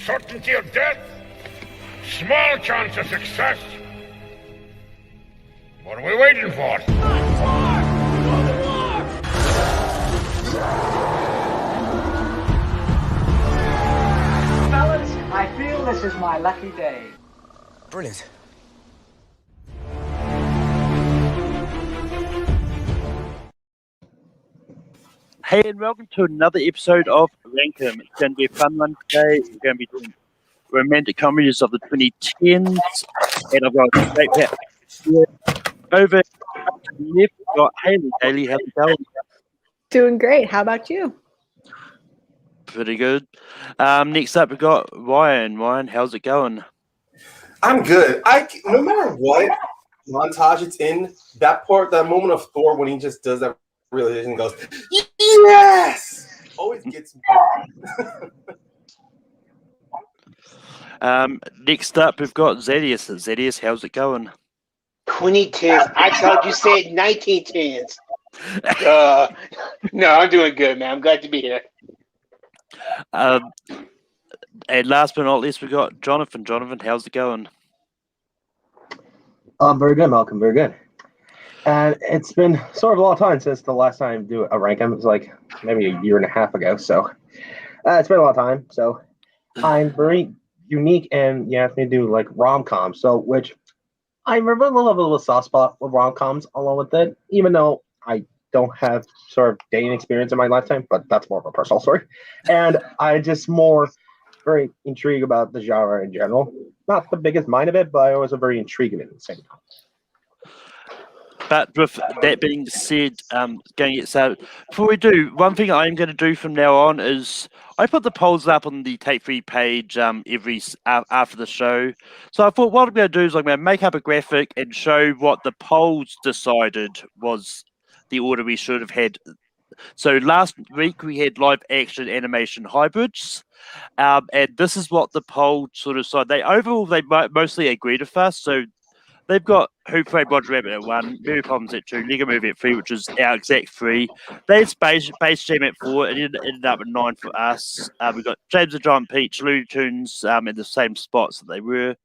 certainty of death, small chance of success. What are we waiting for? Fellas, I feel this is my lucky day. Brilliant. Hey, and welcome to another episode of Rankum. It's going to be a fun one today. We're going to be doing romantic comedies of the 2010s, and I've got a great chat here. Over to the left, we've got Haley. Haley, how's it going? Doing great. How about you? Pretty good. Next up, we've got Ryan. Ryan, how's it going? I'm good. No matter what montage it's in, that moment of Thor when he just does that realization and goes, yes! Always gets me. Next up, we've got Zedius. Zedius, how's it going? 2010s. I thought you said 1910s. No, I'm doing good, man. I'm glad to be here. And last but not least, we've got Jonathan. Jonathan, how's it going? Very good, Malcolm. Very good. And it's been sort of a long time since the last time I do a ranking. It was like maybe a year and a half ago. So it's been a long time. So I'm very unique, and you asked me to do like rom-coms. So which I remember a little soft spot with rom-coms along with it, even though I don't have sort of dating experience in my lifetime, but that's more of a personal story. And I just more very intrigued about the genre in general. Not the biggest mind of it, but I was very intrigued at the same time. But with that being said, going to get started. Before we do, one thing I'm going to do from now on is I put the polls up on the Take 3 page after the show. So I thought what I'm going to do is I'm going to make up a graphic and show what the polls decided was the order we should have had. So last week we had live action animation hybrids, and this is what the poll sort of said. They mostly agreed with us. So they've got Who Framed Roger Rabbit at 1, Mary Poppins at 2, Lego Movie at 3, which is our exact 3. They had Space Jam at 4, and it ended up at 9 for us. We've got James the Giant Peach, Looney Tunes in the same spots that they were.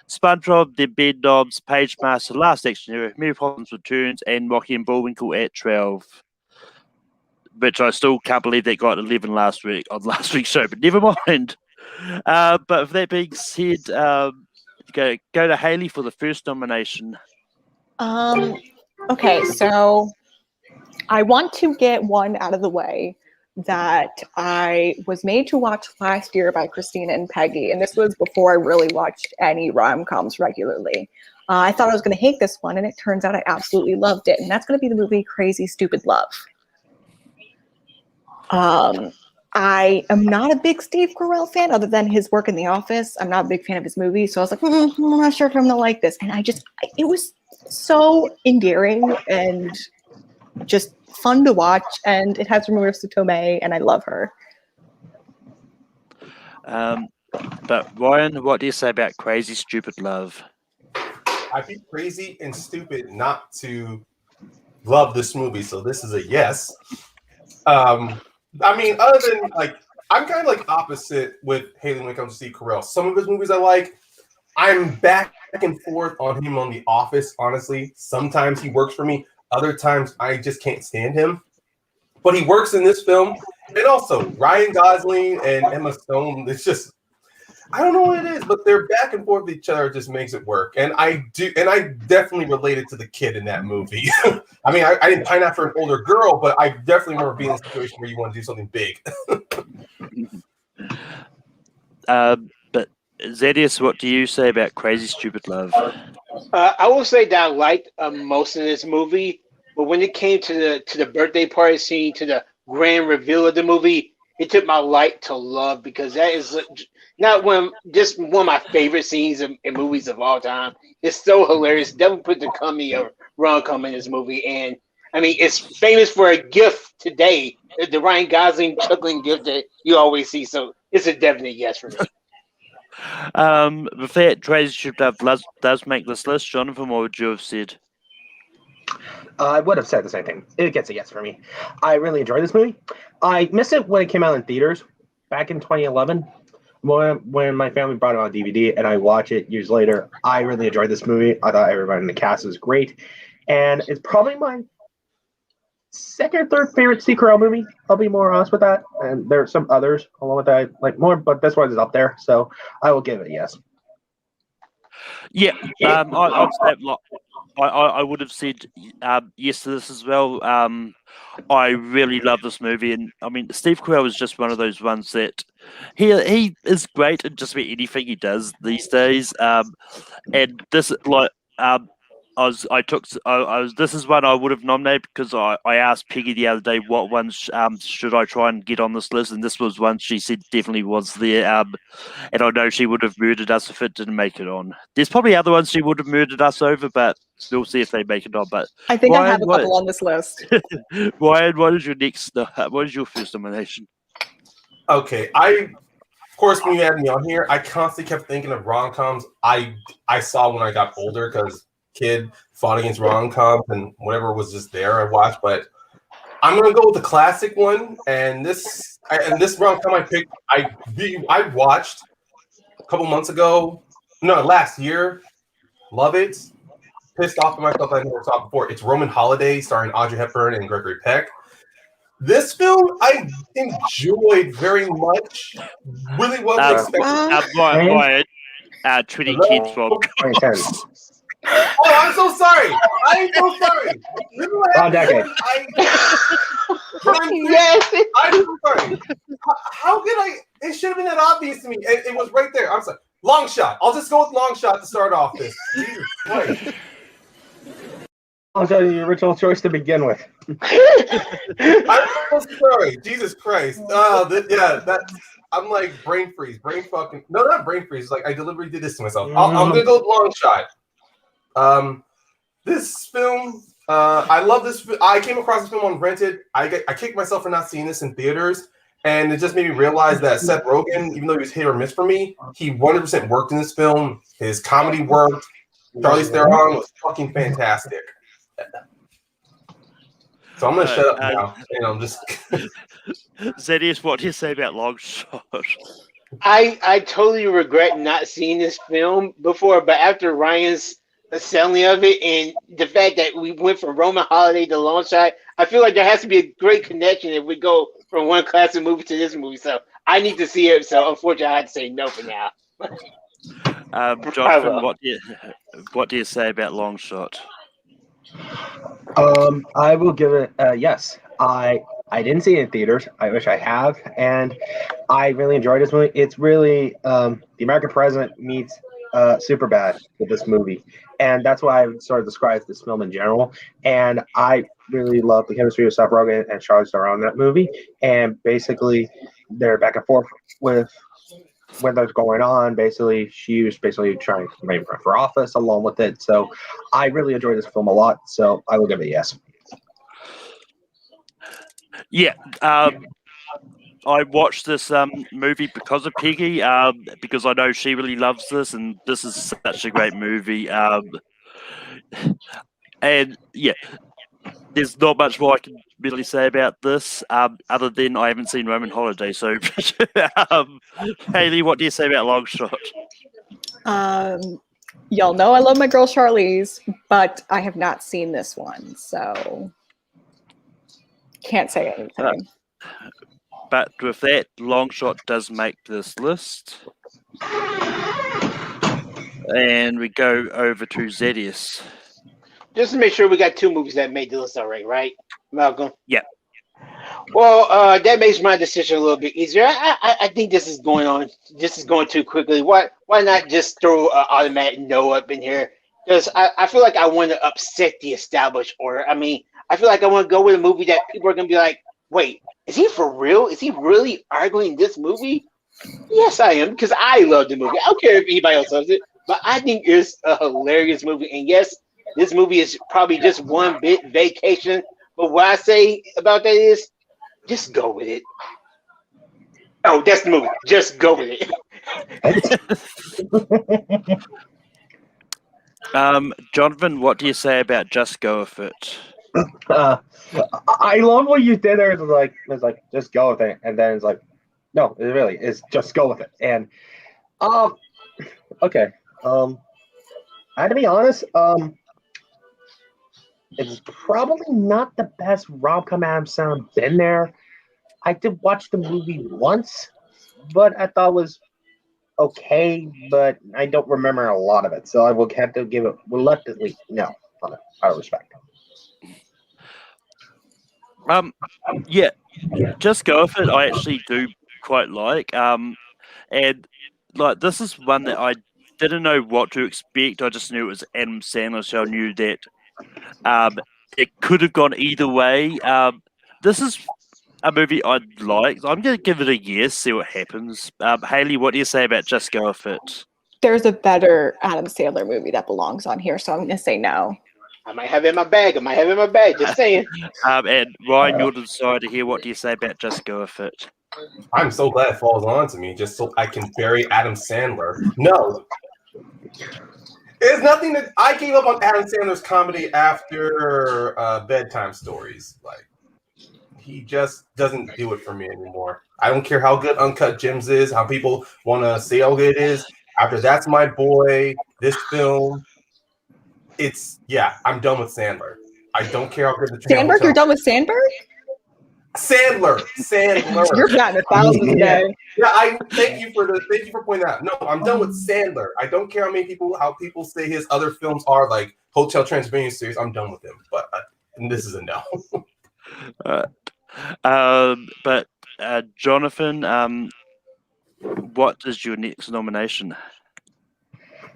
SpongeBob, The Bed Knobs, Page Master, Last Action Hero, Mary Poppins Returns, and Rocky and Bullwinkle at 12. Which I still can't believe they got 11 last week on last week's show, but never mind. But with that being said, go to Haley for the first nomination. Okay, so I want to get one out of the way that I was made to watch last year by Christina and Peggy, and this was before I really watched any rom-coms regularly. I thought I was going to hate this one, and it turns out I absolutely loved it, and that's going to be the movie Crazy Stupid Love. I am not a big Steve Carell fan, other than his work in The Office. I'm not a big fan of his movies, so I was like, I'm not sure if I'm gonna like this. And it was so endearing and just fun to watch, and it has Marissa Tomei, and I love her. But Ryan, what do you say about Crazy Stupid Love? I'd be crazy and stupid not to love this movie, so this is a yes. I mean, other than I'm kind of opposite with Haley when it comes to Steve Carell. Some of his movies I like. I'm back and forth on him on The Office, honestly. Sometimes he works for me. Other times I just can't stand him. But he works in this film. And also, Ryan Gosling and Emma Stone, it's just, I don't know what it is, but they're back and forth with each other. It just makes it work. And I definitely related to the kid in that movie. I mean, I didn't pine after an older girl, but I definitely remember being in a situation where you want to do something big. But Zedius, what do you say about Crazy Stupid Love? I will say that I liked most of this movie, but when it came to the birthday party scene, to the grand reveal of the movie, it took my like to love, because that is just one of my favorite scenes in movies of all time. It's so hilarious. Definitely put the comedy of rom-com in this movie, and I mean, it's famous for a gift today, the Ryan Gosling chuckling gift that you always see. So it's a definite yes for me. With that, Crazy Stupid Love does make this list. Jonathan, what would you have said? I would have said the same thing. It gets a yes for me. I really enjoyed this movie. I missed it when it came out in theaters back in 2011. when my family brought it on DVD and I watch it years later, I really enjoyed this movie. I thought everybody in the cast was great, and it's probably my second or third favorite Steve Carell movie. I'll be more honest with that. And there are some others along with that I like more, but this one is up there, so I will give it a yes. Yeah, I'd say I would have said yes to this as well. I really love this movie, and I mean Steve Carell is just one of those ones that he is great at just about anything he does these days. And this like this is one I would have nominated because I asked Peggy the other day what ones should I try and get on this list, and this was one she said definitely was there. And I know she would have murdered us if it didn't make it on. There's probably other ones she would have murdered us over, but we'll see if they make it on. But I think I Ryan, have a couple on this list. Ryan, what is your next? What is your first nomination? Okay, of course, when you had me on here, I constantly kept thinking of rom-coms I saw when I got older because kid fought against rom-coms and whatever was just there I watched. But I'm gonna go with the classic one, and this rom-com I picked I watched a couple months ago, no, last year. Love it. Pissed off at myself I never saw it before. It's Roman Holiday starring Audrey Hepburn and Gregory Peck. This film I enjoyed very much. Really wasn't expecting. Ryan, 2010's rom-com. 2010's. Oh, I'm so sorry. I'm so sorry. Wrong decade. Yes. I'm so sorry. How could I? It should have been that obvious to me. It was right there. I'm sorry. Long shot. I'll just go with long shot to start off this. Jesus Christ. I'll tell you your original choice to begin with. I'm so sorry. Jesus Christ. I'm like brain freeze. Brain fucking. No, not brain freeze. Like I deliberately did this to myself. I'm gonna go with long shot. This film, I love this. I came across this film on Rented. I kicked myself for not seeing this in theaters, and it just made me realize that Seth Rogen, even though he was hit or miss for me, he 100% worked in this film. His comedy worked. Charlize Theron was fucking fantastic. So I'm gonna shut up now, and I'm just. Zedius, what do you say about Long Shot? I totally regret not seeing this film before, but after Ryan's selling of it and the fact that we went from Roman Holiday to Long Shot, I feel like there has to be a great connection if we go from one classic movie to this movie. So I need to see it. So unfortunately, I had to say no for now. Jonathan, what do you say about Long Shot? I will give it a yes. I didn't see it in theaters. I wish I have, and I really enjoyed this movie. It's really the American President meets Superbad with this movie, and that's why I would sort of describe this film in general. And I really love the chemistry of Seth Rogen and Charlize Theron in that movie. And basically, they're back and forth with when that's going on. Basically, she was basically trying to run for office along with it. So I really enjoyed this film a lot. So I will give it a yes. Yeah, I watched this movie because of Peggy, because I know she really loves this, and this is such a great movie. And yeah, there's not much more I can really say about this, other than I haven't seen Roman Holiday. So, Haley, what do you say about Long Shot? Y'all know I love my girl Charlize, but I have not seen this one, so can't say anything. But with that, Long Shot does make this list. And we go over to Zedius. Just to make sure we got two movies that made the list already, right, Malcolm? Yeah. Well, that makes my decision a little bit easier. I think this is going on. This is going too quickly. Why not just throw an automatic no up in here? Because I feel like I want to upset the established order. I mean, I feel like I want to go with a movie that people are going to be like, wait, is he for real? Is he really arguing this movie? Yes, I am, because I love the movie. I don't care if anybody else loves it, but I think it's a hilarious movie. And yes, this movie is probably just one big vacation. But what I say about that is, just go with it. Oh, that's the movie. Just go with it. Jonathan, what do you say about Just Go With It? I love what you did there. It's like just go with it, and then it's like No, it really is. Just go with it. And okay. I had to be honest. It's probably not the best rom-com Adam Sandler been there. I did watch the movie once, but I thought it was okay, but I don't remember a lot of it, so I will have to give it reluctantly no on it. I respect. Yeah, just go with it. I actually do quite like. And like this is one that I didn't know what to expect. I just knew it was Adam Sandler, so I knew that it could have gone either way. This is a movie I'd like. I'm going to give it a yes, see what happens. Haley, what do you say about Just Go With It? There's a better Adam Sandler movie that belongs on here, so I'm going to say no. I might have it in my bag. Just saying. And Ryan, you'll decide to hear. What do you say about Just Go With It? I'm so glad it falls on to me just so I can bury Adam Sandler. No. It's nothing that I gave up on Adam Sandler's comedy after Bedtime Stories. Like, he just doesn't do it for me anymore. I don't care how good Uncut Gems is, how people want to say how good it is. After That's My Boy, this film, I'm done with Sandler. I don't care how good the Sandberg, you're done with Sandberg? Sandler. You're batting 1,000 today. Yeah, thank you for pointing that out. No, I'm done with Sandler. I don't care how people say his other films are like Hotel Transylvania series. I'm done with him. But this is a no. But Jonathan, what is your next nomination?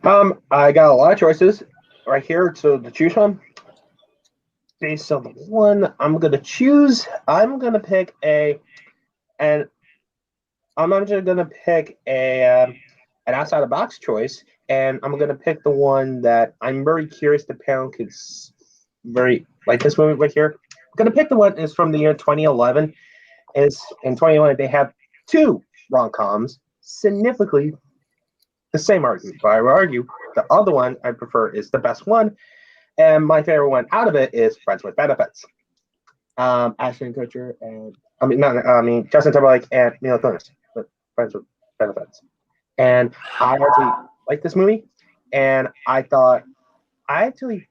I got a lot of choices right here to choose from. Based on the one I'm gonna choose, I'm gonna pick an outside the box choice, and I'm gonna pick the one that I'm very curious the panel could very like this movie right here. I'm gonna pick the one is from the year 2011. Is in 2011 they have two rom-coms significantly the same argument, but I would argue the other one I prefer is the best one. And my favorite one out of it is Friends with Benefits. Ashton Kutcher and Justin Timberlake and Mila Kunis, but Friends with Benefits. And I actually like this movie, and I thought I actually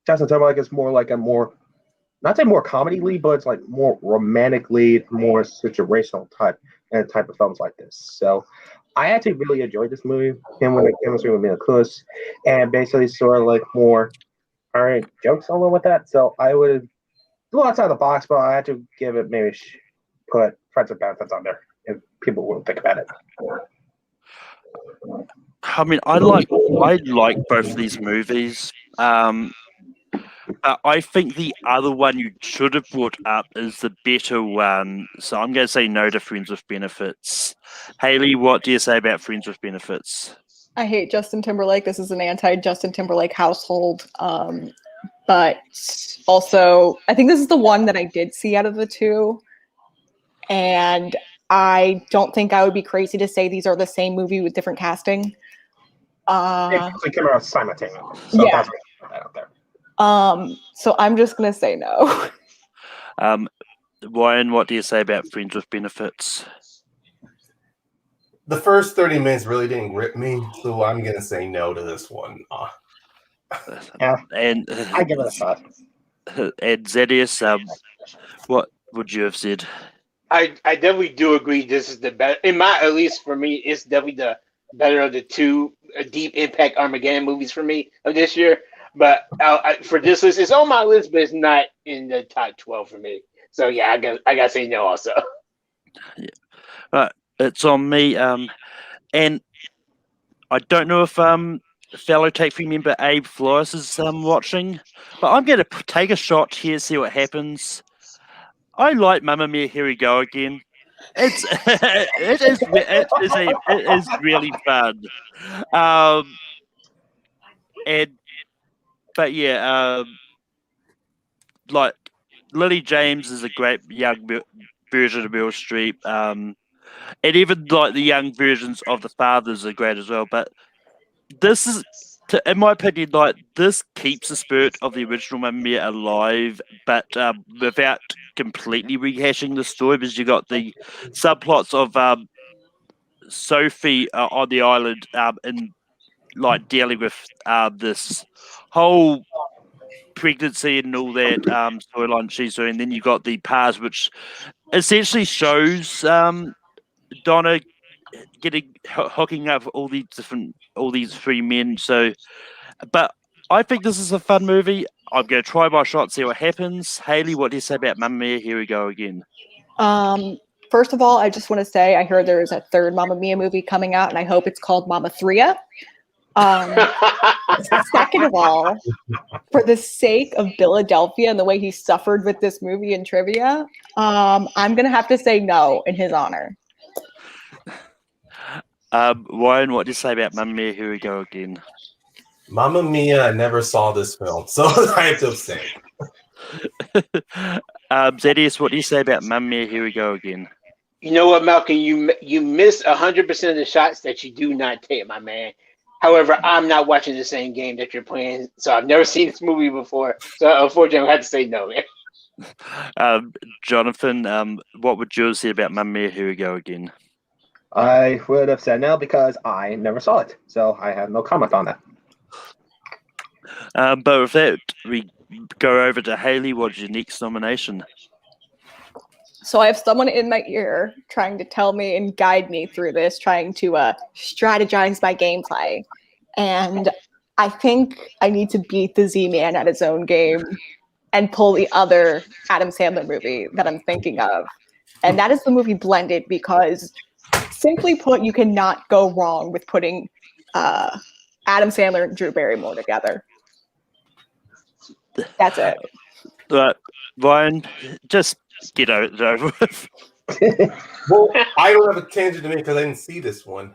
Justin Timberlake is more like not say more comedy lead, but it's like more romantic lead, more situational type of films like this. So I actually really enjoyed this movie. Him with the chemistry with Mila Kunis, and basically sort of like more jokes along with that. So I would go outside the box, but I had to give it maybe put Friends with Benefits on there if people wouldn't think about it. I mean, I like both of these movies. I think the other one you should have brought up is the better one. So I'm going to say no to Friends with Benefits. Haley, what do you say about Friends with Benefits? I hate Justin Timberlake. This is an anti-Justin Timberlake household. But also, I think this is the one that I did see out of the two. And I don't think I would be crazy to say these are the same movie with different casting. They came out simultaneously. So yeah. That's what I put that out there. So I'm just gonna say no. Ryan, what do you say about Friends with Benefits? The first 30 minutes really didn't grip me, so I'm gonna say no to this one. Yeah, and I give it a shot. And Zedius, what would you have said? I definitely do agree. This is the better, at least for me, it's definitely the better of the two Deep Impact Armageddon movies for me of this year. But for this list, it's on my list, but it's not in the top 12 for me. So yeah, I gotta say no also. Yeah. It's on me. And I don't know if fellow Take Free member Abe Flores is watching, but I'm going to take a shot here, see what happens. I like Mamma Mia, Here We Go Again. It is really fun. But yeah, like Lily James is a great young version of Meryl Streep. And even like the young versions of the fathers are great as well. But this is, in my opinion, like this keeps the spirit of the original Mamma Mia alive, but without completely rehashing the story because you got the subplots of Sophie on the island and like dealing with this whole pregnancy and all that storyline she's doing. Then you got the past, which essentially shows Donna getting hooking up all these three men. So, but I think this is a fun movie. I'm going to try my shot, see what happens. Haley, what do you say about Mamma Mia? Here we go again. First of all, I just want to say I heard there is a third Mamma Mia movie coming out, and I hope it's called Mama Threa. Second of all, for the sake of Philadelphia and the way he suffered with this movie in trivia, I'm gonna have to say no in his honor. Ryan, what do you say about Mamma Mia? Here we go again. Mamma Mia, I never saw this film, so I have to abstain. Zedius, what do you say about Mamma Mia? Here we go again. You know what, Malcolm? You miss 100% of the shots that you do not take, my man. However, I'm not watching the same game that you're playing, so I've never seen this movie before. So unfortunately, I had to say no, man. Jonathan, what would you say about Mamma Mia? Here we go again. I would have said no because I never saw it, so I have no comment on that. But with that, we go over to Haley. What's your next nomination? So I have someone in my ear trying to tell me and guide me through this, trying to strategize my gameplay. And I think I need to beat the Z-Man at his own game and pull the other Adam Sandler movie that I'm thinking of. And that is the movie Blended, because simply put, you cannot go wrong with putting Adam Sandler and Drew Barrymore together. That's it. Ryan, just get it over with. Well, I don't have a tangent to make because I didn't see this one.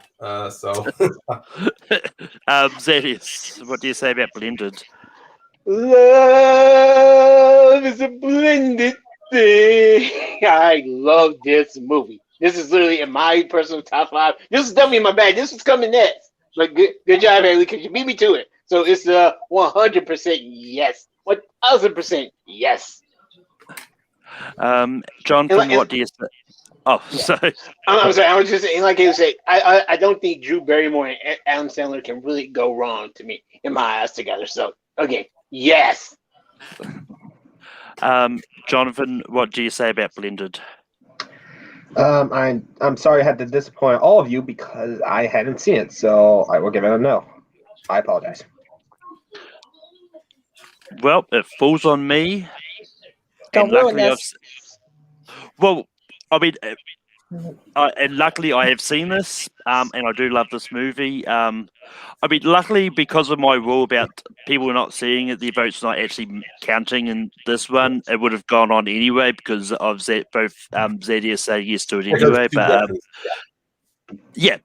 Zedius, what do you say about Blended? Love is a blended thing. I love this movie. This is literally in my personal top 5. This is definitely in my bag. This was coming next. But good job, Haley, because you beat me to it. So it's 100% yes. 1,000% yes. Jonathan, what do you say? Oh, yeah. Sorry. I'm sorry. I was just saying, like you said, I don't think Drew Barrymore and Adam Sandler can really go wrong to me in my eyes together. So, okay, yes. Jonathan, what do you say about Blended? I'm sorry I had to disappoint all of you because I hadn't seen it, so I will give it a no. I apologize. Well, it falls on me. Don't ruin this. Well, I mean, and luckily I have seen this, and I do love this movie. I mean, luckily because of my rule about people not seeing it, the vote's not actually counting in this one. It would have gone on anyway because of both Zedius saying yes to it anyway. But yeah.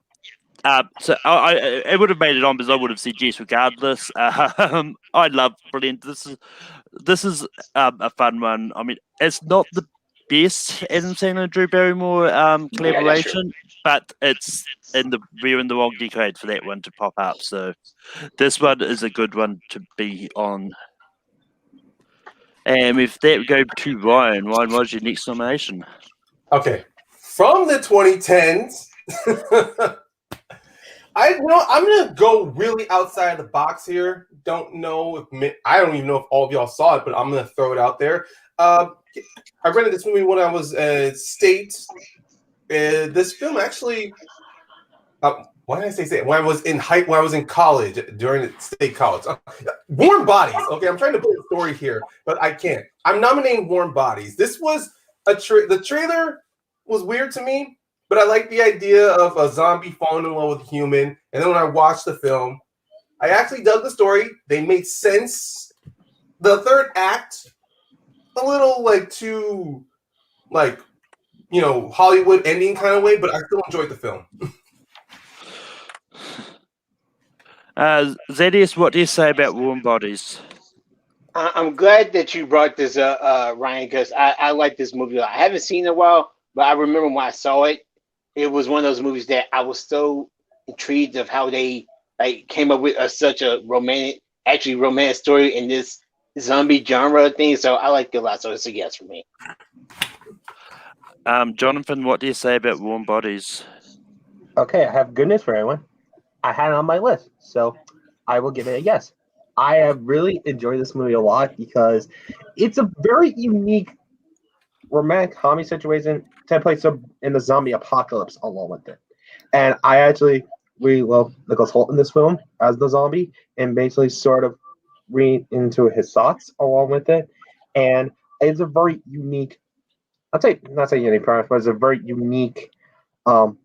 So it would have made it on because I would have said yes regardless. I love Blend. This is a fun one. I mean, it's not the best Adam Sandler and Drew Barrymore collaboration, but it's we're in the wrong decade for that one to pop up. So this one is a good one to be on. And with that, we go to Ryan. Ryan, what's your next nomination? Okay, from the 2010s. I'm gonna go really outside the box here. I don't even know if all of y'all saw it, but I'm gonna throw it out there. I rented this movie when I was state. This film actually, why did I say state? When I was in college during the state college. Warm Bodies. Okay, I'm trying to put a story here, but I can't. I'm nominating Warm Bodies. This was the trailer was weird to me. But I like the idea of a zombie falling in love with a human. And then when I watched the film, I actually dug the story. They made sense. The third act, a little too, Hollywood ending kind of way, but I still enjoyed the film. Zedius, what do you say about Warm Bodies? I'm glad that you brought this up, Ryan, because I like this movie. I haven't seen it in a while, but I remember when I saw it. It was one of those movies that I was so intrigued of how they came up with such a romantic story in this zombie genre thing. So I liked it a lot. So it's a yes for me. Jonathan, what do you say about Warm Bodies? Okay, I have good news for everyone. I had it on my list, so I will give it a yes. I have really enjoyed this movie a lot because it's a very unique romantic comedy situation to place in the zombie apocalypse along with it. And I actually really love Nicholas Hoult in this film as the zombie and basically sort of read into his thoughts along with it. And it's a very unique, I'd say, not saying unique premise, but it's a very unique um,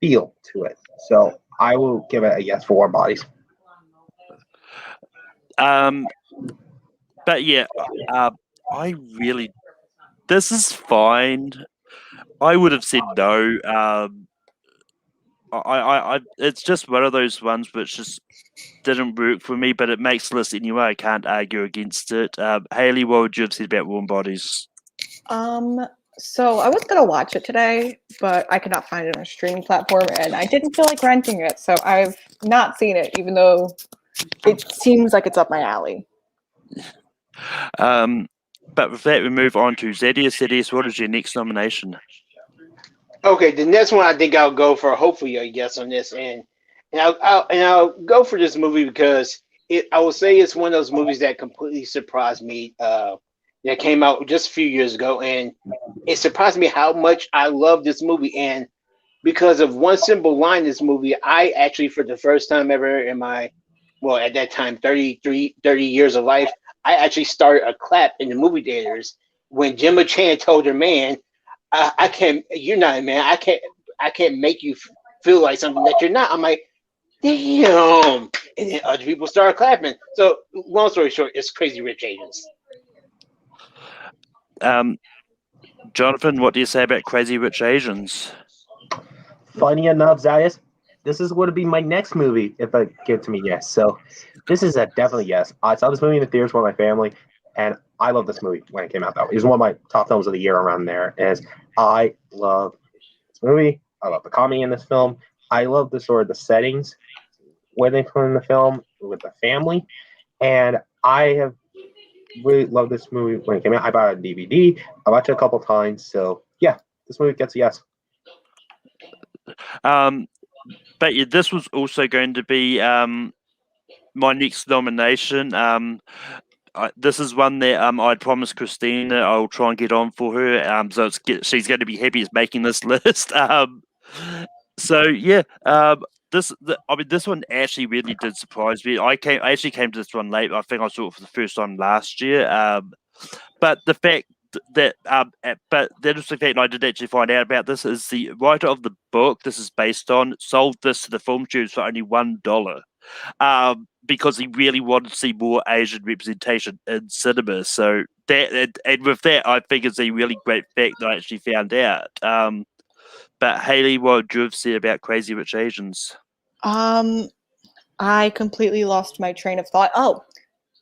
feel to it. So I will give it a yes for Warm Bodies. But yeah, I really, this is fine. I would have said no. It's just one of those ones which just didn't work for me, but it makes the list anyway. I can't argue against it. Haley, what would you have said about Warm Bodies? So I was gonna watch it today, but I could not find it on a streaming platform, and I didn't feel like renting it, so I've not seen it, even though it seems like it's up my alley. But with that, we move on to Zedius. Zedius, what is your next nomination? Okay, the next one I think I'll go for hopefully a yes on this, and I'll go for this movie because I will say it's one of those movies that completely surprised me. That came out just a few years ago, and it surprised me how much I love this movie. And because of one simple line in this movie, I actually, for the first time ever in my, well, at that time, 30 years of life, I actually started a clap in the movie theaters when Gemma Chan told her man, I can't, you're not a man. I can't make you feel like something that you're not. I'm like, damn. And then other people started clapping. So long story short, it's Crazy Rich Asians. Jonathan, what do you say about Crazy Rich Asians? Funny enough, Zayas, this is going to be my next movie if I give it to me yes. So this is a definitely yes. I saw this movie in the theaters with my family, and I love this movie when it came out. Though it was one of my top films of the year around there. As I love this movie, I love the comedy in this film. I love the sort of the settings when they put in the film with the family, and I have really loved this movie when it came out. I bought it on DVD. I watched it a couple times. So yeah, this movie gets a yes. But yeah, this was also going to be my next nomination. This is one that I'd promised Christina I'll try and get on for her. So she's going to be happy as making this list. So yeah, this one actually really did surprise me. I actually came to this one late. I think I saw it for the first time last year. But the fact that but the interesting fact I did actually find out about this is the writer of the book this is based on sold this to the film studios for only $1. Because he really wanted to see more Asian representation in cinema. So that and with that, I think it's a really great fact that I actually found out. But Haley, what would you have said about Crazy Rich Asians? I completely lost my train of thought. Oh,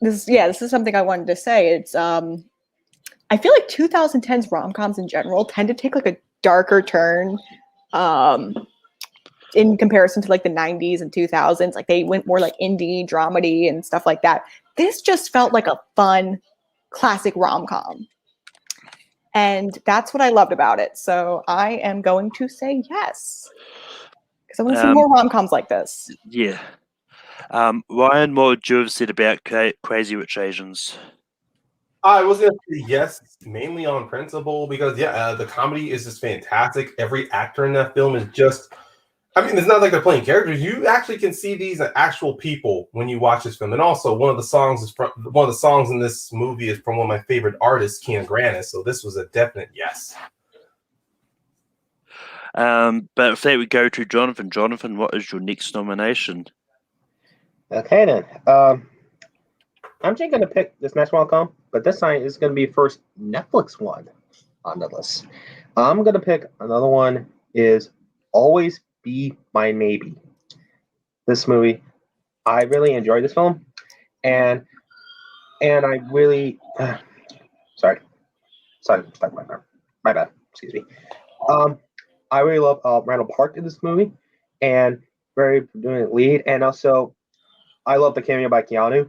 this is something I wanted to say. It's I feel like 2010's rom-coms in general tend to take like a darker turn in comparison to like the 90s and 2000s. Like they went more like indie, dramedy, and stuff like that. This just felt like a fun, classic rom-com. And that's what I loved about it. So I am going to say yes. Because I want to see more rom-coms like this. Yeah. Ryan, what would you have said about Crazy Rich Asians? I was going to say yes, mainly on principle, because the comedy is just fantastic. Every actor in that film is just, I mean, it's not like they're playing characters. You actually can see these as actual people when you watch this film. And also, one of the songs in this movie is from one of my favorite artists, Kian Grannis. So this was a definite yes. But if that we go to Jonathan. Jonathan, what is your next nomination? Okay then. I'm just gonna pick this next rom-com, but this time is gonna be first Netflix one on the list. I'm gonna pick another one. Is Always Be My Maybe. This movie, I really enjoyed this film, and I really sorry, stuck my bad. Excuse me. I really love Randall Park in this movie, and very doing lead, and also I love the cameo by Keanu.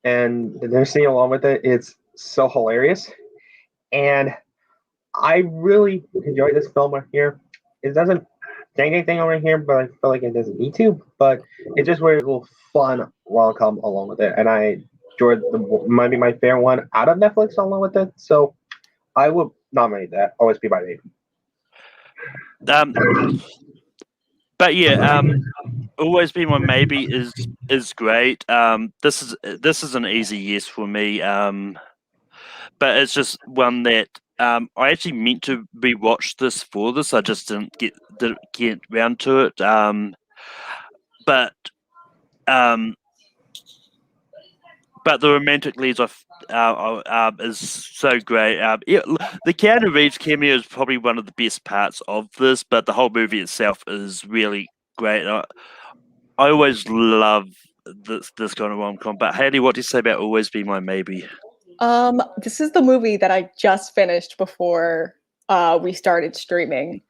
And they're singing along with it. It's so hilarious. And I really enjoyed this film right here. It doesn't say anything over here, but I feel like it doesn't need to. But it's just very little fun rom-com along with it, and I enjoyed might be my favorite one out of Netflix along with it. So I would nominate that. Always Be My Maybe. Um, but yeah, Always Be My Maybe is great. This is an easy yes for me. But it's just one that I actually meant to rewatch this for this. I just didn't get round to it. But the romantic leads off is so great. The Keanu Reeves cameo is probably one of the best parts of this, but the whole movie itself is really great. I always love this kind of rom-com. But Haley, what do you say about Always Be My Maybe? This is the movie that I just finished before we started streaming.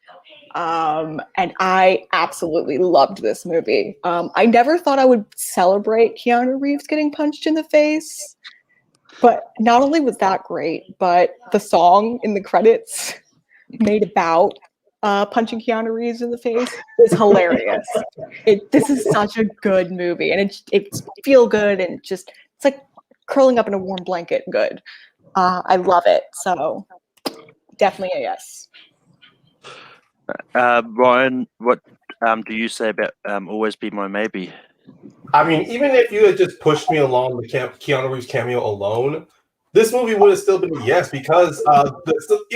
And I absolutely loved this movie. I never thought I would celebrate Keanu Reeves getting punched in the face, but not only was that great, but the song in the credits made about punching Keanu Reeves in the face is hilarious. This is such a good movie, and it's feel good, and it's like curling up in a warm blanket good. I love it. So definitely a yes. Ryan, what do you say about Always Be My Maybe? I mean, even if you had just pushed me along the Keanu Reeves cameo alone, this movie would have still been a yes, because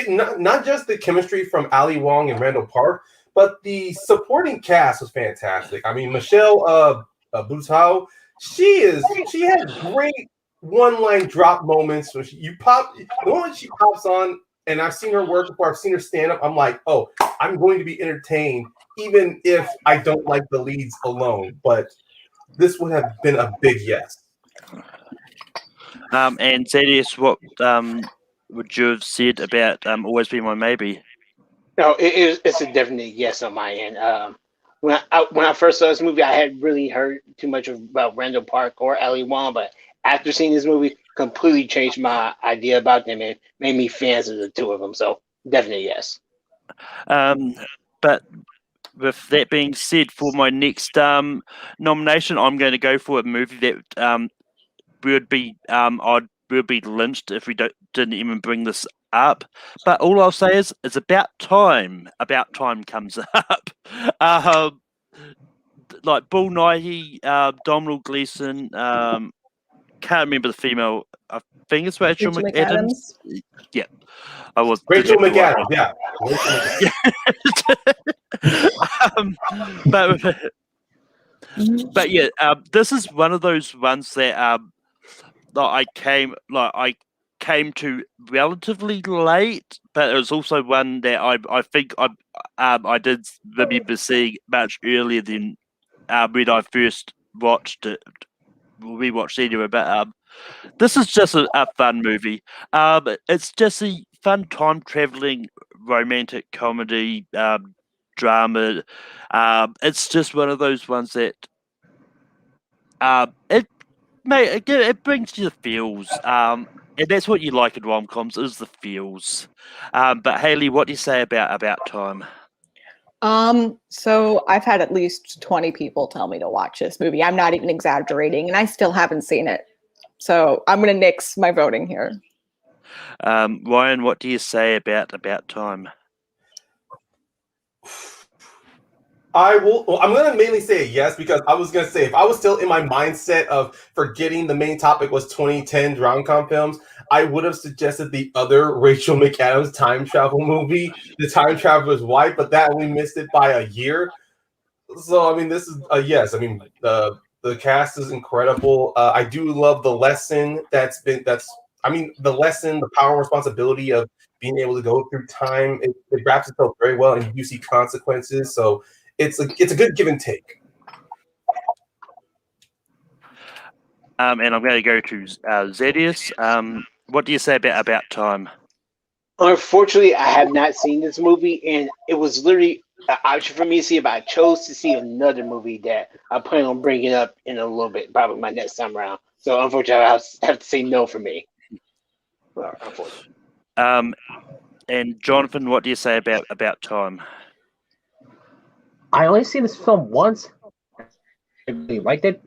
not just the chemistry from Ali Wong and Randall Park, but the supporting cast was fantastic. I mean, Michelle Buteau, she had great one-line drop moments. When the moment she pops on, and I've seen her work before, I've seen her stand up, I'm like, oh, I'm going to be entertained, even if I don't like the leads alone. But this would have been a big yes. And Zedius, what would you have said about Always Be My Maybe? No, it's a definite yes on my end. When I first saw this movie, I had really heard too much about Randall Park or Ali Wong, but after seeing this movie, completely changed my idea about them and made me fans of the two of them. So definitely yes. But with that being said, for my next nomination, I'm going to go for a movie that would be lynched if we didn't even bring this up. But all I'll say is it's about time. About time comes up. Like Bull Nighy, Domhnall Gleeson. Can't remember the female. I think it's Rachel McAdams. Yeah, I was Rachel McAdams. Yeah. But yeah, this is one of those ones that I came to relatively late, but it was also one that I think I did remember seeing much earlier than when I first watched it. We watched anyway, but this is just a fun movie. It's just a fun time traveling romantic comedy drama. It's just one of those ones that it brings you the feels. And that's what you like in rom-coms, is the feels. But Haley, what do you say about time? So I've had at least 20 people tell me to watch this movie. I'm not even exaggerating, and I still haven't seen it. So I'm gonna nix my voting here. Ryan, what do you say about time? I'm going to mainly say yes, because I was going to say, if I was still in my mindset of forgetting the main topic was 2010 rom-com films, I would have suggested the other Rachel McAdams time travel movie, The Time Traveler's Wife, but that we missed it by a year. So, I mean, this is a yes. I mean, the cast is incredible. I do love the lesson the lesson, the power and responsibility of being able to go through time. It wraps itself very well, and you see consequences. So it's a good give and take. And I'm going to go to Zedius. What do you say about time? Unfortunately, I have not seen this movie, and it was literally an option for me to see, but I chose to see another movie that I plan on bringing up in a little bit, probably my next time around. So unfortunately, I have to say no for me. Unfortunately. And Jonathan, what do you say about time? I only seen this film once. I really liked it.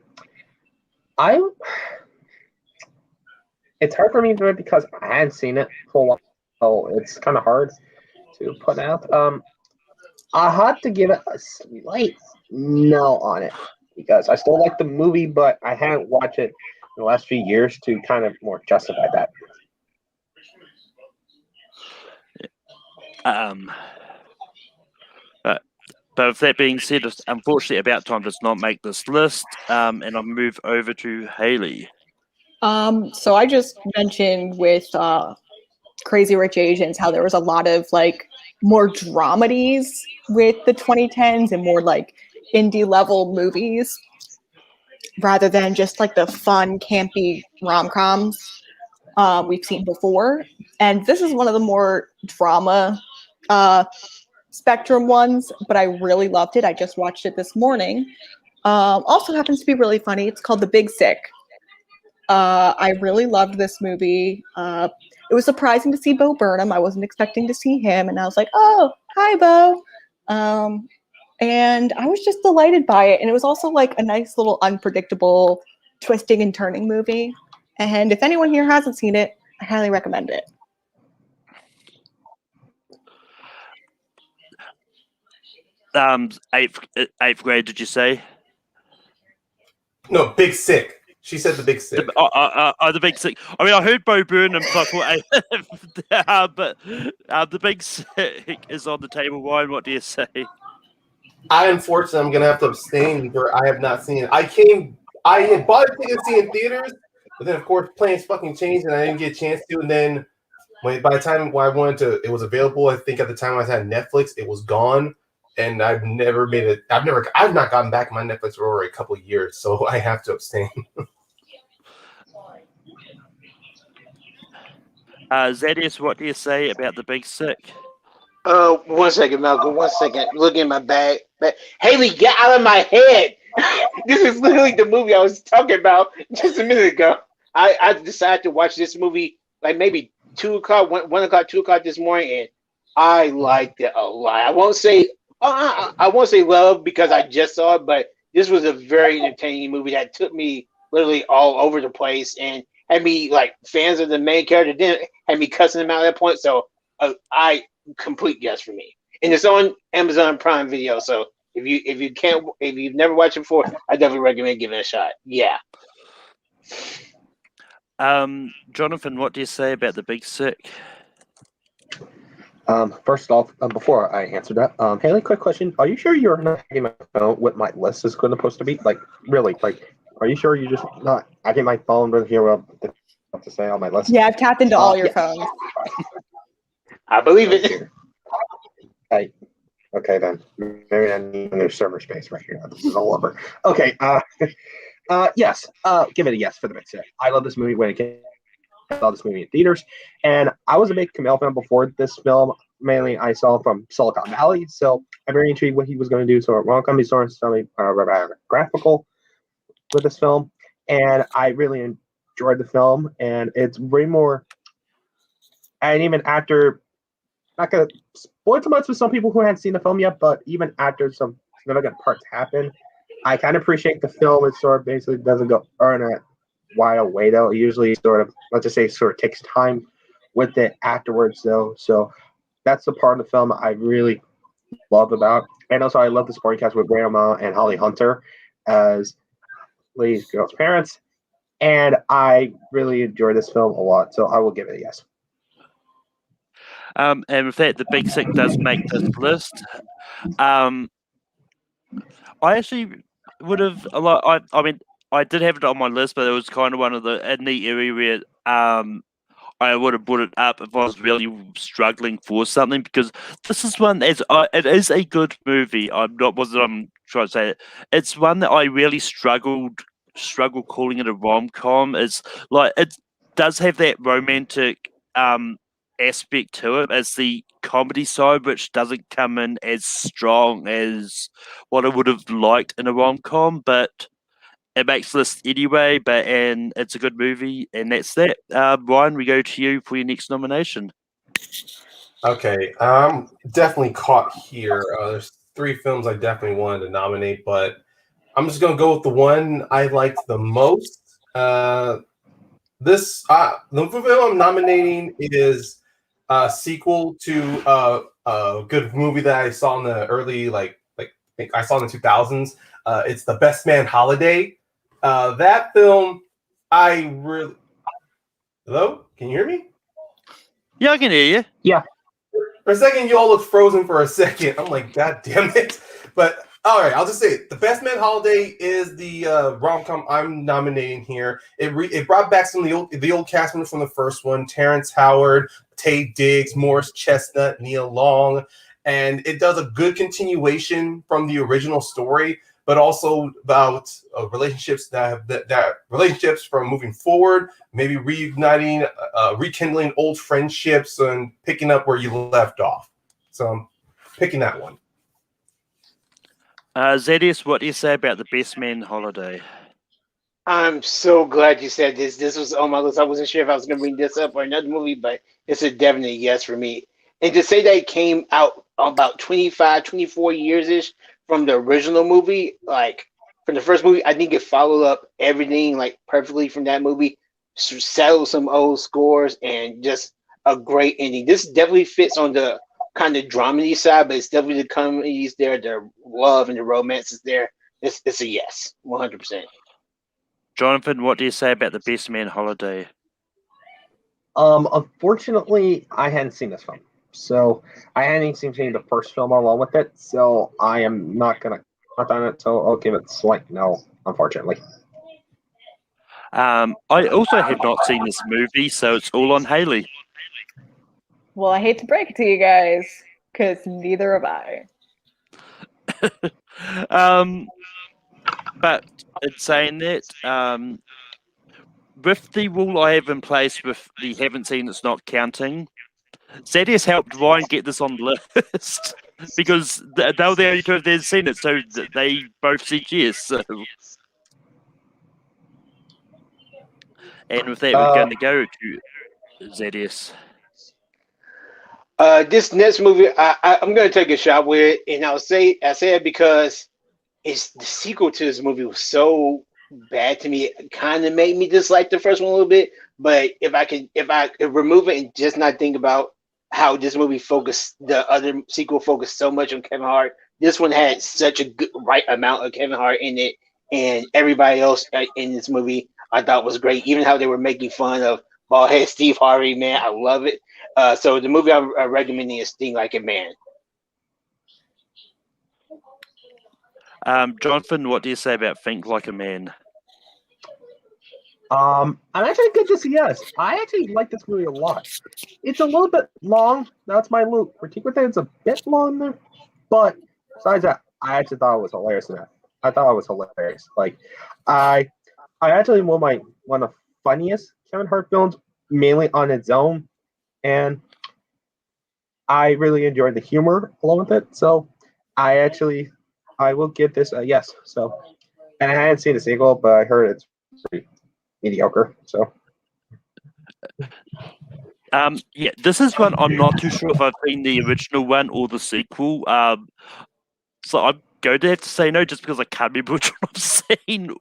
It's hard for me to do it because I hadn't seen it for a while, so it's kind of hard to put out. I had to give it a slight no on it because I still like the movie, but I hadn't watched it in the last few years to kind of more justify that. But with that being said, unfortunately, About Time does not make this list, and I'll move over to Haley. So I just mentioned with Crazy Rich Asians how there was a lot of like more dramedies with the 2010s and more like indie level movies rather than just like the fun, campy rom-coms we've seen before. And this is one of the more drama spectrum ones, but I really loved it. I just watched it this morning. Also happens to be really funny. It's called The Big Sick. I really loved this movie. It was surprising to see Bo Burnham. I wasn't expecting to see him, and I was like, "Oh, hi, Bo." And I was just delighted by it. And it was also like a nice little unpredictable twisting and turning movie. And if anyone here hasn't seen it, I highly recommend it. Eighth grade, did you say? No, Big Sick. She said The Big Sick. The Big Sick. I mean, I heard Bo Burnham, so I thought, but The Big Sick is on the table. Ryan, what do you say? Unfortunately, I'm gonna have to abstain because I have not seen it. I had bought a ticket to see it in theaters, but then of course plans fucking changed and I didn't get a chance to. And then by the time when I wanted to, it was available. I think at the time I had Netflix, it was gone. And I've not gotten back my Netflix for over a couple of years, so I have to abstain. Zedius, what do you say about The Big Sick? 1 second, Malcolm. 1 second. Looking in my bag. Haley, get out of my head. This is literally the movie I was talking about just a minute ago. I decided to watch this movie like maybe 2 o'clock, 1 o'clock, 2 o'clock this morning, and I liked it a lot. I won't say love because I just saw it, but this was a very entertaining movie that took me literally all over the place and had me like fans of the main character. Then had me cussing him out at that point. So I complete yes for me, and it's on Amazon Prime Video. So if you've never watched it before, I definitely recommend giving it a shot. Yeah. Jonathan, what do you say about The Big Sick? First off, before I answer that, Haley, quick question: are you sure you're not getting my phone? What my list is going to be? Like, really? Like, are you sure you're just not? I get my phone right here. What to say on my list? Yeah, I've tapped into all your phones. I believe it. Hey, okay then. Maybe I need a new server space right here. This is all over. Okay. Yes. Give it a yes for The Big Sick. I love this movie when it came. I saw this movie in theaters, and I was a big Kumail fan before this film. Mainly, I saw from Silicon Valley, so I'm very intrigued what he was going to do. So, rom-com, something graphical with this film, and I really enjoyed the film. And it's way more. And even after, not gonna spoil too much with some people who hadn't seen the film yet, but even after some significant parts happen, I kind of appreciate the film. It sort of basically doesn't go earn it right away though. It usually sort of, let's just say, sort of takes time with it afterwards though. So that's the part of the film I really love about. And also I love the supporting cast with Grandma and Holly Hunter as Lee's girl's parents. And I really enjoy this film a lot. So I will give it a yes. And with that, The Big Sick does make this list. I actually would have a lot. I mean, I did have it on my list, but it was kind of one of the in the area where I would have brought it up if I was really struggling for something, because this is one as it is a good movie. I'm trying to say it. It's one that I really struggle calling it a rom-com. It's like it does have that romantic aspect to it as the comedy side, which doesn't come in as strong as what I would have liked in a rom-com, but it makes the list anyway. And it's a good movie, and that's that. Ryan, we go to you for your next nomination. Okay, I'm definitely caught here. There's three films I definitely wanted to nominate, but I'm just gonna go with the one I liked the most. The film I'm nominating is a sequel to a good movie that I saw in the early I think I saw in the 2000s. It's The Best Man Holiday. That film, I really. Hello, can you hear me? Yeah, I can hear you. For a second, you all looked frozen for a second. I'm like, God damn it! But all right, I'll just say it. The Best Man Holiday is the rom-com I'm nominating here. It brought back some of the old cast members from the first one: Terrence Howard, Taye Diggs, Morris Chestnut, Nia Long, and it does a good continuation from the original story, but also about relationships that relationships from moving forward, maybe reigniting, rekindling old friendships, and picking up where you left off. So I'm picking that one. Zedius, what do you say about The Best Man Holiday? I'm so glad you said this. This was on my list. I wasn't sure if I was going to bring this up or another movie, but it's a definite yes for me. And to say that it came out about 25, 24 years-ish from the original movie, like from the first movie, I think it followed up everything like perfectly from that movie, settled some old scores, and just a great ending. This definitely fits on the kind of dramedy side, but it's definitely the comedies there, the love and the romance is there. It's a yes, 100%. Jonathan, what do you say about The Best Man Holiday? Unfortunately, I hadn't seen this film, so I hadn't seen the first film along with it. So I am not gonna comment on it. So I'll give it a slight no, unfortunately. I also have not seen this movie, so it's all on Haley. Well, I hate to break it to you guys, because neither have I. But in saying that, with the rule I have in place with the haven't seen it's not counting, Zedius helped Ryan get this on the list because they were the only two that had seen it, so they both said yes. So. And with that, we're going to go to Zedius. This next movie, I'm going to take a shot with it, and I say it because it's the sequel to this movie was so bad to me. It kind of made me dislike the first one a little bit. But if I could remove it and just not think about how this movie focused, the other sequel focused so much on Kevin Hart. This one had such a good right amount of Kevin Hart in it, and everybody else in this movie I thought was great. Even how they were making fun of baldhead Steve Harvey, man, I love it. So the movie I'm recommending is Sting Like a Man. Jonathan, what do you say about Think Like a Man? I'm actually good to see yes. I actually like this movie a lot. It's a little bit long. That's my little critique with it. It's a bit long there. But besides that, I actually thought it was hilarious in that. I thought it was hilarious. Like I actually one of the funniest Kevin Hart films, mainly on its own. And I really enjoyed the humor along with it. So I will give this a yes. So, and I hadn't seen the sequel, but I heard it's pretty mediocre. So, yeah, this is one I'm not too sure if I've seen the original one or the sequel. So I'm going to have to say no, just because I can't remember which one I've seen.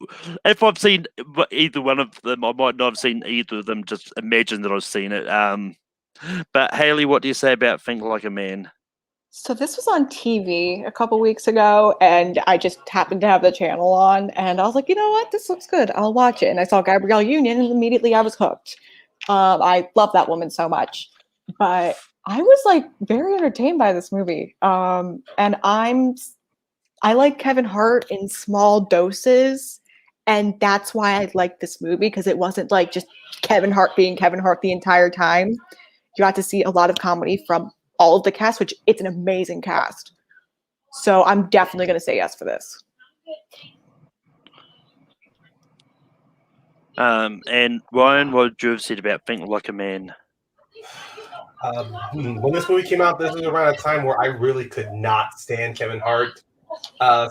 If I've seen either one of them, I might not have seen either of them. Just imagine that I've seen it. But Haley, what do you say about Think Like a Man? So this was on TV a couple weeks ago, and I just happened to have the channel on, and I was like, you know what, this looks good. I'll watch it. And I saw Gabrielle Union, and immediately I was hooked. I love that woman so much. But I was like very entertained by this movie. And I like Kevin Hart in small doses, and that's why I liked this movie, because it wasn't like just Kevin Hart being Kevin Hart the entire time. You got to see a lot of comedy from all of the cast, which it's an amazing cast. So I'm definitely going to say yes for this. And Ryan, what did you have said about Think Like a Man? When this movie came out, this was around a time where I really could not stand Kevin Hart.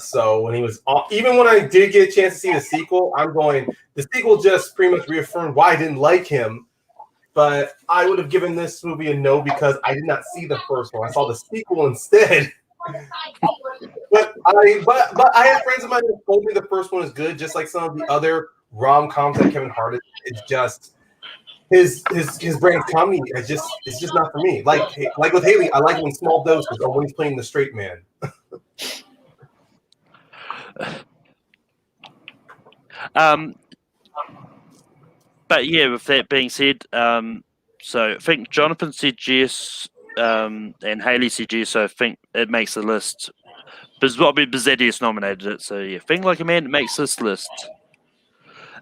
So when he was even when I did get a chance to see the sequel, the sequel just pretty much reaffirmed why I didn't like him. but I would have given this movie a no because I did not see the first one. I saw the sequel instead. but I have friends of mine who told me the first one is good, just like some of the other rom-coms that Kevin Hart is. It's just his brand comedy. It's just not for me. Like with Haley, I like it in small doses or when he's playing the straight man. But yeah, with that being said, so I think Jonathan said yes, and Haley said yes, so I think it makes the list. Bizzettius nominated it, so yeah, Think Like a Man makes this list.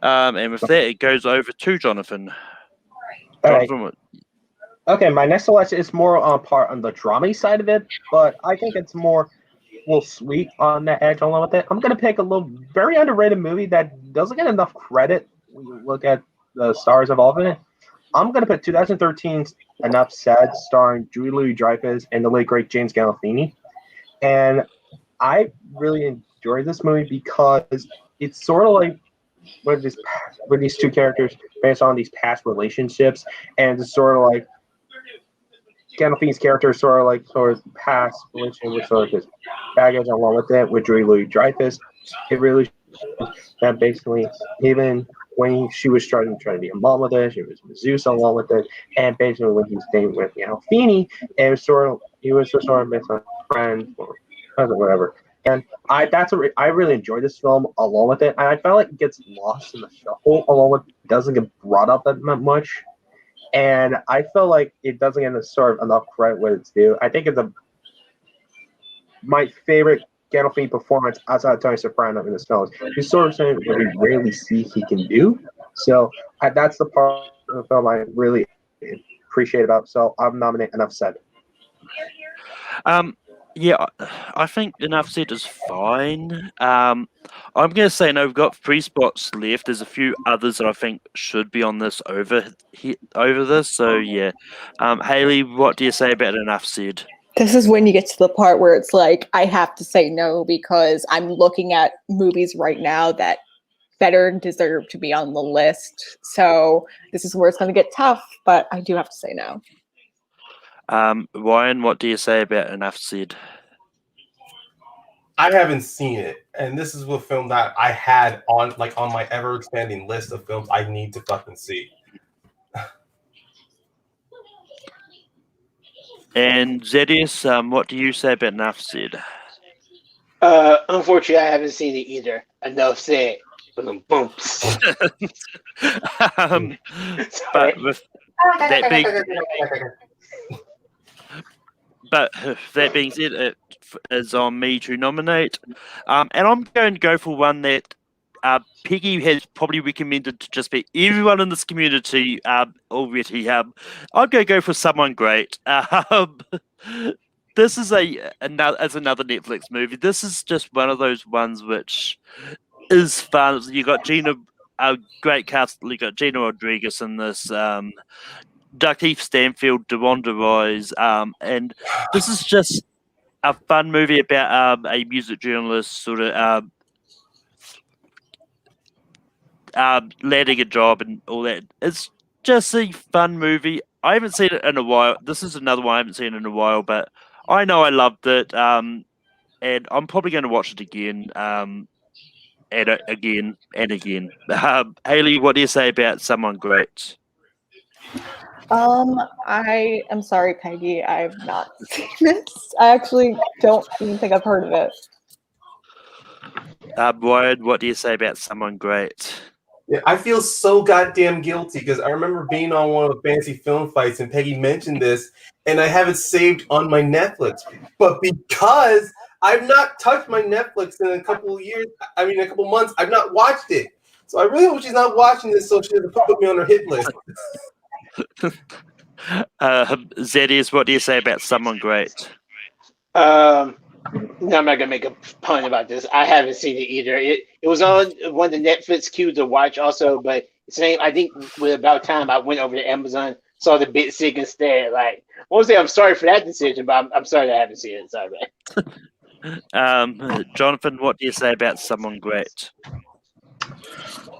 And with that, it goes over to Jonathan. Jonathan, Right. Okay, my next selection is more on the drama side of it, but I think it's more sweet on that edge along with it. I'm gonna pick a very underrated movie that doesn't get enough credit when you look at the stars involved in it. I'm gonna put 2013's Enough Said, starring Julie Louis-Dreyfus and the late great James Gandolfini. And I really enjoyed this movie because it's sort of like with these two characters based on these past relationships, and it's sort of like Gandolfini's character is sort of past relationship with sort of his baggage along with it with Julie Louis-Dreyfus. It really that basically even when she was trying to be a mom with it, she was with Zeus along with it, and basically when he was staying with Gandolfini, he was sort of based on friends or whatever. And I really enjoyed this film along with it, and I felt like it gets lost in the shuffle along with it doesn't get brought up that much. And I feel like it doesn't get enough credit where it's due. I think it's my favorite Gandolfini performance outside of Tony Soprano in this film. He's sort of something that we rarely see he can do. So that's the part of the film I really appreciate about. So I'm nominating Enough Said. Yeah, I think Enough Said is fine. I'm going to say no. We've got 3 spots left. There's a few others that I think should be on this over this. So yeah, Haley, what do you say about Enough Said? This is when you get to the part where it's like, I have to say no because I'm looking at movies right now that better deserve to be on the list. So this is where it's going to get tough, but I do have to say no. Ryan, what do you say about Enough Said? I haven't seen it, and this is a film that I had on my ever expanding list of films I need to fucking see. And Zedius, what do you say about Enough Said? Unfortunately, I haven't seen it either. Enough said. Boom, bumps. But with that being, that being said, it is on me to nominate. And I'm going to go for one that Peggy has probably recommended to just be everyone in this community already. I'm going to go for Someone Great. This is another Netflix movie. This is just one of those ones which is fun. You got Gina, great cast. You got Gina Rodriguez in this. Lakeith Stanfield, DeWanda Wise, and this is just a fun movie about a music journalist sort of landing a job and all that. It's just a fun movie. I haven't seen it in a while. This is another one I haven't seen in a while, but I know I loved it, and I'm probably going to watch it again, and again and again. Haley, what do you say about Someone Great? I am sorry, Peggy. I've not seen this. I actually don't even think I've heard of it. Ryan, what do you say about Someone Great? Yeah, I feel so goddamn guilty because I remember being on one of the fancy film fights and Peggy mentioned this, and I have it saved on my Netflix. But because I've not touched my Netflix in a couple months, I've not watched it. So I really hope she's not watching this so she doesn't put me on her hit list. Zedius, what do you say about Someone Great? No, I'm not gonna make a pun about this. I haven't seen it either. It was on one of the Netflix queues to watch also, but same. I think with about time I went over to Amazon, saw the Bit Sick instead. Like, I won't say I'm sorry for that decision, but I'm sorry that I haven't seen it. Sorry, man. Jonathan, what do you say about Someone Great?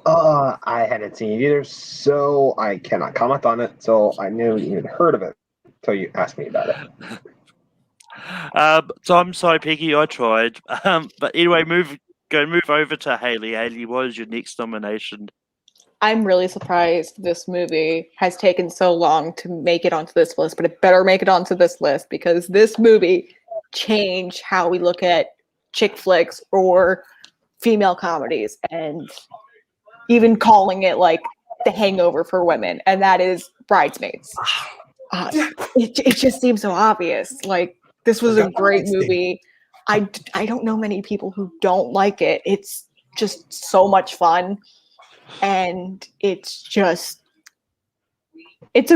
I hadn't seen it either, so I cannot comment on it. So I never even heard of it until you asked me about it. So I'm sorry, Peggy. I tried. But anyway, move over to Haley. Haley, what is your next nomination? I'm really surprised this movie has taken so long to make it onto this list, but it better make it onto this list because this movie changed how we look at chick flicks or female comedies and even calling it like the hangover for women, and that is Bridesmaids. It just seems so obvious. Like, this was a great movie. I don't know many people who don't like it. It's just so much fun. And it's a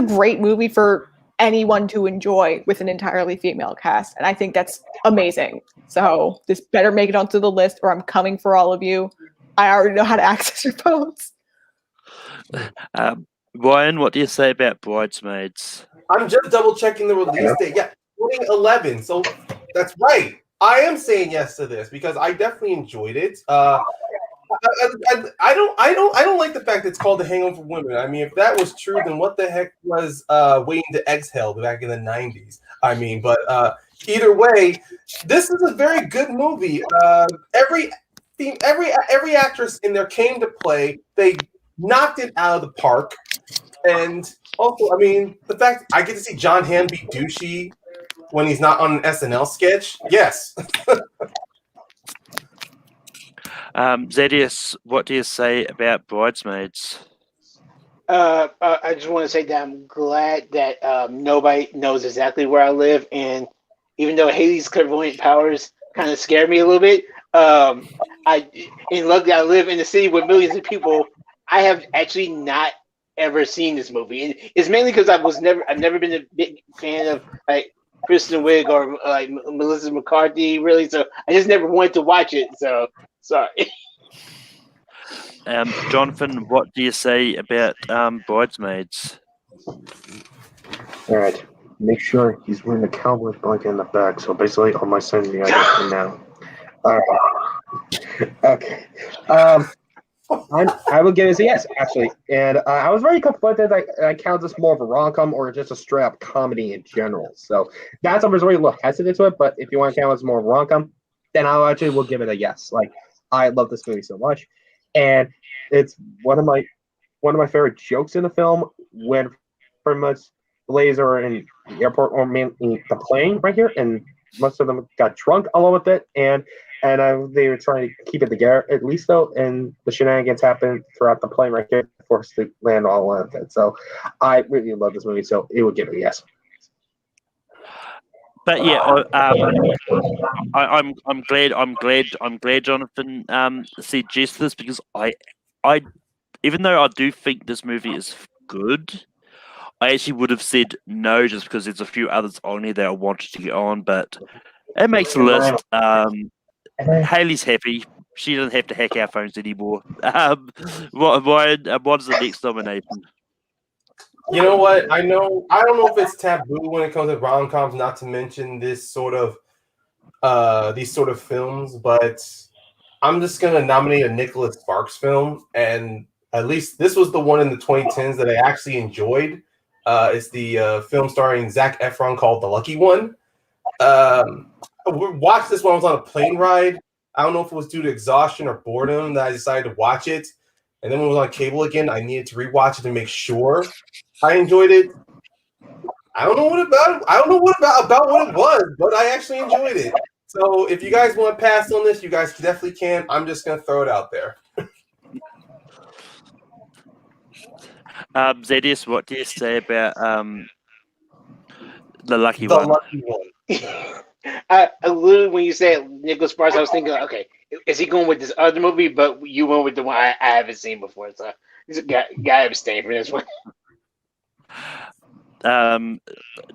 great movie for anyone to enjoy with an entirely female cast. And I think that's amazing. So this better make it onto the list or I'm coming for all of you. I already know how to access your phones. Ryan, what do you say about Bridesmaids? I'm just double checking the release date. Yeah, 2011. So that's right. I am saying yes to this because I definitely enjoyed it. I don't like the fact that it's called The Hangover for Women. I mean, if that was true, then what the heck was Waiting to Exhale back in the 90s? I mean, but either way, this is a very good movie. Every actress in there came to play. They knocked it out of the park. And also, I mean, the fact I get to see John Hamm be douchey when he's not on an SNL sketch, yes. Zedius, what do you say about Bridesmaids? I just want to say that I'm glad that nobody knows exactly where I live, and even though Haley's clairvoyant powers kind of scare me a little bit, luckily I live in a city with millions of people. I have actually not ever seen this movie, and it's mainly because I've never been a big fan of like Kristen Wiig or like Melissa McCarthy, really. So I just never wanted to watch it. So sorry. Jonathan, what do you say about Bridesmaids? All right. Make sure he's wearing the cowboy blanket in the back. So basically, on my side of the idea now. All right. Okay. I would give it a yes, actually. And I was very conflicted. I count this more of a rom-com or just a straight-up comedy in general. So that's why I was really a little hesitant to it. But if you want to count it as more of a rom-com, then I actually will give it a yes. Like, I love this movie so much. And it's one of my favorite jokes in the film when pretty much the ladies are in the airport or mainly the plane right here, and most of them got drunk along with it, and they were trying to keep it together at least though, and the shenanigans happened throughout the plane right here, forced to land all of it. So I really love this movie, so it would give it a yes. But yeah, I'm glad Jonathan suggests this because I even though I do think this movie is good, I actually would have said no just because there's a few others on here that I wanted to get on, but it makes the list. Haley's happy. She doesn't have to hack our phones anymore. What is the next nomination? You know what? I don't know if it's taboo when it comes to rom-coms not to mention this sort of these sort of films, but I'm just gonna nominate a Nicholas Sparks film, and at least this was the one in the 2010s that I actually enjoyed. It's the film starring Zac Efron called The Lucky One. We watched this when I was on a plane ride. I don't know if it was due to exhaustion or boredom that I decided to watch it. And then when it was on cable again, I needed to rewatch it to make sure I enjoyed it. I don't know what about it. I don't know about what it was, but I actually enjoyed it. So if you guys want to pass on this, you guys definitely can. I'm just going to throw it out there. Zedius, what do you say about The Lucky The One? Lucky One. I literally, when you said Nicholas Sparks, I was thinking, okay, is he going with this other movie? But you went with the one I haven't seen before, so gotta abstain from this one.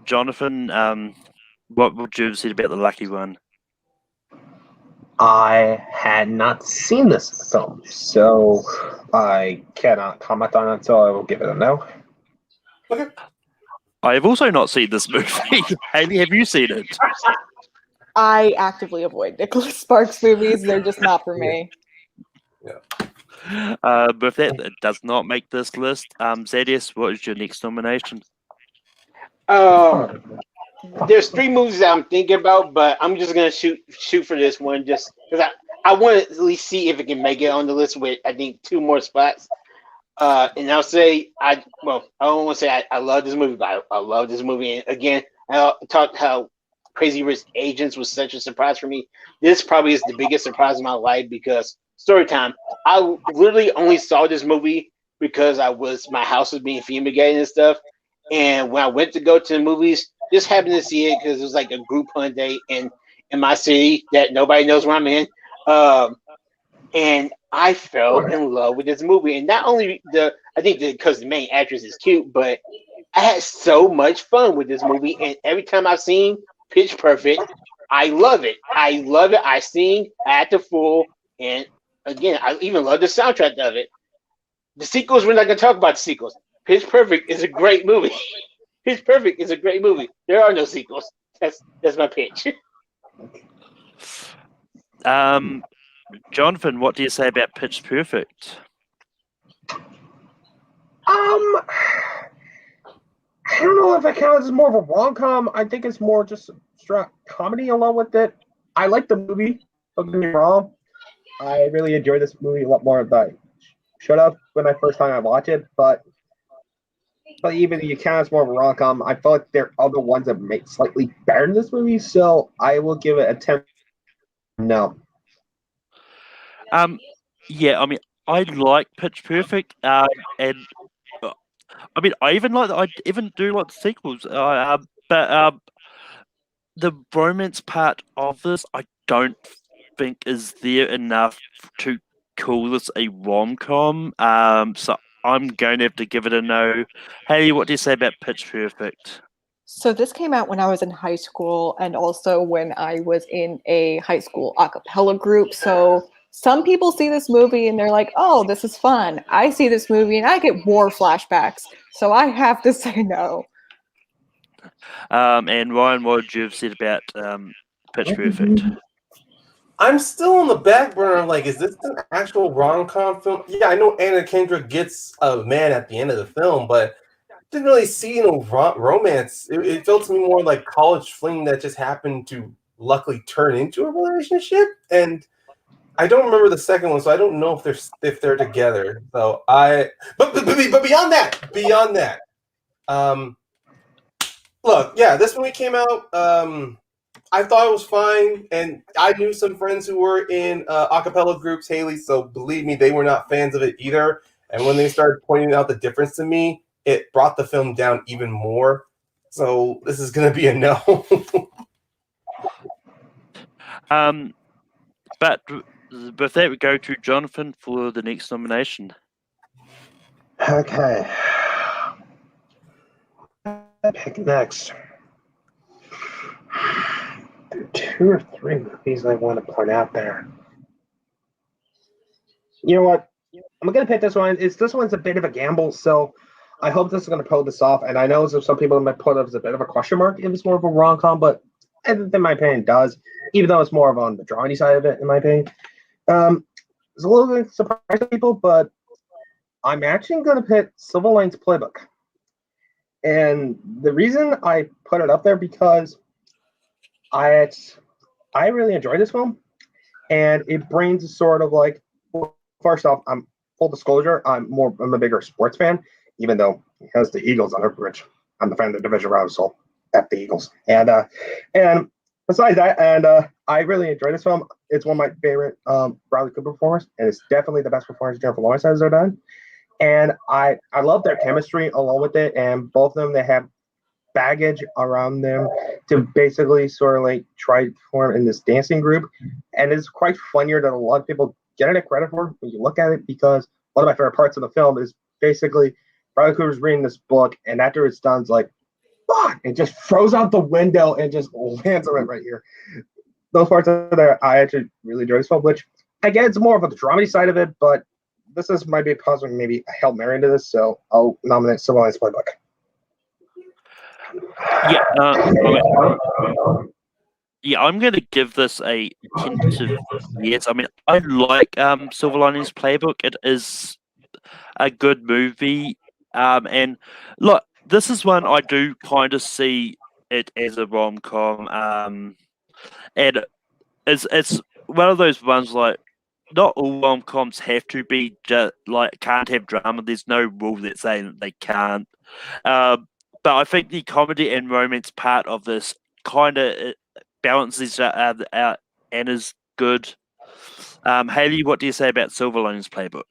Jonathan, what would you have said about The Lucky One? I had not seen this film, so I cannot comment on it, so I will give it a no. Okay. I have also not seen this movie. Haley, have you seen it? I actively avoid Nicholas Sparks movies. They're just not for me. Yeah. With that, it does not make this list. Zadius, what is your next nomination? There's 3 movies that I'm thinking about, but I'm just gonna shoot for this one just because I want to at least see if it can make it on the list with I think 2 more spots. And I'll say I don't want to say I love this movie, but I love this movie. And again, I talked how Crazy Rich Agents was such a surprise for me. This probably is the biggest surprise of my life because story time. I literally only saw this movie because my house was being fumigated and stuff. And when I went to go to the movies, just happened to see it because it was like a group hunt day in my city that nobody knows where I'm in. And I fell in love with this movie. And not only because the main actress is cute, but I had so much fun with this movie. And every time I've seen Pitch Perfect, I love it. I love it. I sing at the full. And again, I even love the soundtrack of it. The sequels, we're not going to talk about the sequels. Pitch Perfect is a great movie. Pitch Perfect is a great movie. There are no sequels. That's my pitch. Jonathan, what do you say about Pitch Perfect? I don't know if it counts as more of a rom-com. I think it's more just straight comedy along with it. I like the movie. Don't get me wrong. I really enjoyed this movie a lot more than I should have when I first time I watched it. But even if you count as more of a rom-com, I feel like there are other ones that make slightly better than this movie. So I will give it a 10. No. Yeah, I mean, I like Pitch Perfect, and I mean, I even do like the sequels. But the romance part of this, I don't think is there enough to call this a rom-com. So I'm going to have to give it a no. Haley, what do you say about Pitch Perfect? So this came out when I was in high school and also when I was in a high school a cappella group. So some people see this movie and they're like, oh, this is fun. I see this movie and I get war flashbacks. So I have to say no. And Ryan, what would you have said about Pitch Perfect? I'm still on the back burner. Like, is this an actual rom-com film? Yeah, I know Anna Kendrick gets a man at the end of the film, but didn't really see no romance. It felt to me more like college fling that just happened to luckily turn into a relationship. And I don't remember the second one, so I don't know if they're together. So but beyond that, look, yeah, this movie came out. I thought it was fine, and I knew some friends who were in a cappella groups, Haley. So believe me, they were not fans of it either. And when they started pointing out the difference to me, it brought the film down even more. So this is going to be a no. But with that, we go to Jonathan for the next nomination. Okay. Pick next. There are 2 or 3 movies I want to point out there. You know what? I'm going to pick this one. This one's a bit of a gamble, so I hope this is going to pull this off. And I know some people might put it as a bit of a question mark if it's more of a rom-com, but I think, in my opinion, it does, even though it's more of on the dramedy side of it, in my opinion. It's a little bit surprising people, but I'm actually going to pick Silver Linings Playbook. And the reason I put it up there because I really enjoyed this film, and it brings sort of like, first off, full disclosure, I'm a bigger sports fan, even though it has the Eagles on it, which I'm the fan of the division round, so F the Eagles. And besides that, I really enjoyed this film. It's one of my favorite Bradley Cooper performers, and it's definitely the best performance Jennifer Lawrence has ever done. And I love their chemistry along with it, and both of them, they have baggage around them to basically sort of like try to form in this dancing group. And it's quite funnier than a lot of people get it credit for when you look at it, because one of my favorite parts of the film is basically Bradley Cooper's reading this book, and after it's done, it's like, fuck, it just throws out the window and just lands on it right here. Those parts of there, I actually really enjoy this film, which, again, it's more of the dramedy side of it, but might be possibly maybe a Hail Mary into this, so I'll nominate Silver Linings Playbook. Yeah, Yeah, I'm going to give this a tentative yes. I mean, I like Silver Linings Playbook. It is a good movie. And look, this is one I do kind of see it as a rom com. And it's one of those ones like not all rom coms have to be just like can't have drama. There's no rule that saying that they can't. Um, but I think the comedy and romance part of this kind of balances out and is good. Haley, what do you say about Silver Linings Playbook?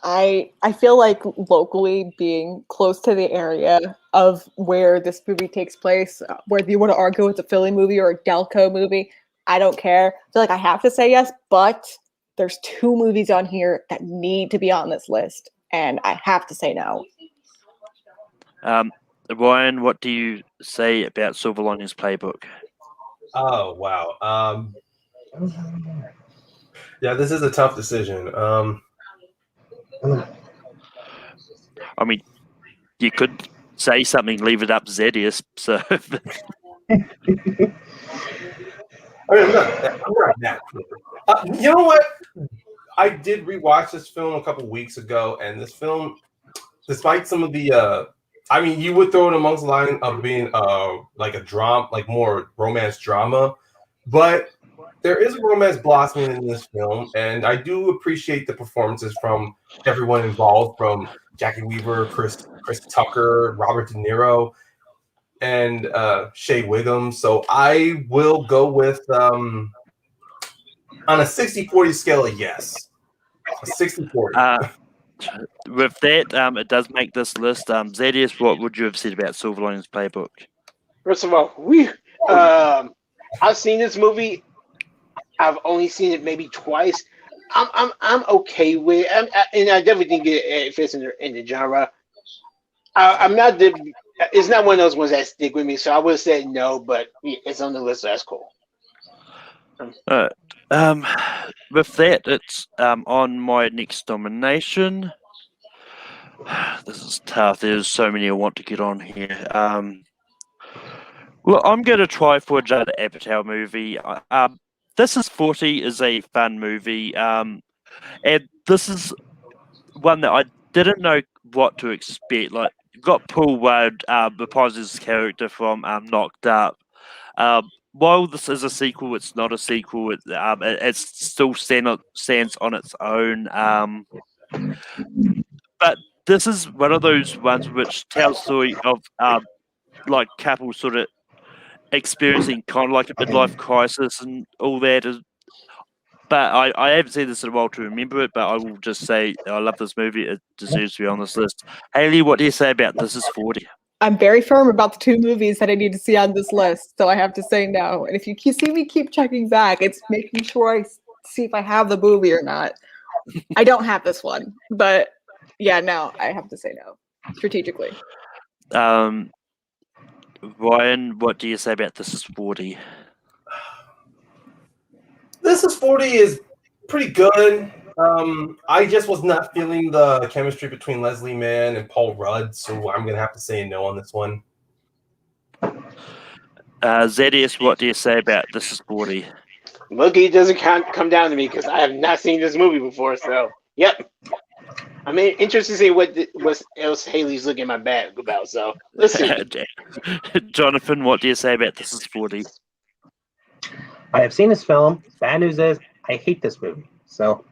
I feel like locally being close to the area of where this movie takes place, whether you want to argue it's a Philly movie or a Delco movie, I don't care. I feel like I have to say yes, but there's 2 movies on here that need to be on this list, and I have to say no. Ryan, what do you say about Silver Linings Playbook? Oh wow. Yeah, this is a tough decision. I mean, you could say something, leave it up Zedius. So I mean, I'm not that sure. You know what? I did rewatch this film a couple weeks ago, and this film, despite some of the, I mean, you would throw it amongst the line of being like a drama, like more romance drama, but there is a romance blossoming in this film, and I do appreciate the performances from everyone involved, from Jackie Weaver, Chris Tucker, Robert De Niro, and Shea Wiggum. So I will go with on a 60-40 scale, a yes. A 60-40. with that, it does make this list. Zedius, what would you have said about Silver Linings Playbook? First of all, I've seen this movie. I've only seen it maybe twice. I'm okay with it. And I definitely think it fits in the genre. I'm not it's not one of those ones that stick with me, so I would have said no, but it's on the list, so that's cool. With that, it's on my next nomination. This is tough. There's so many I want to get on here. Well, I'm going to try for a Judd Apatow movie. This is 40 is a fun movie. And this is one that I didn't know what to expect. Like, you've got Paul Rudd, Rapunzel's character from Knocked Up. While this is a sequel, it's not a sequel. It still stands on its own. But this is one of those ones which tells the story of like couples sort of experiencing kind of like a midlife crisis and all that. But I haven't seen this in a while to remember it, but I will just say I love this movie. It deserves to be on this list. Haley, what do you say about This Is 40? I'm very firm about the 2 movies that I need to see on this list, so I have to say no. And if you see me keep checking back, it's making sure I see if I have the movie or not. I don't have this one, but yeah, no, I have to say no, strategically. Ryan, what do you say about This Is 40? This is 40 is pretty good. I just was not feeling the chemistry between Leslie Mann and Paul Rudd, so I'm gonna have to say no on this one. Zedius, what do you say about This Is 40? Look, it doesn't come down to me because I have not seen this movie before. So, yep. I'm interested to see what else Haley's looking at my bag about. So, let's see. Jonathan, what do you say about This Is 40? I have seen this film. Bad news is I hate this movie. So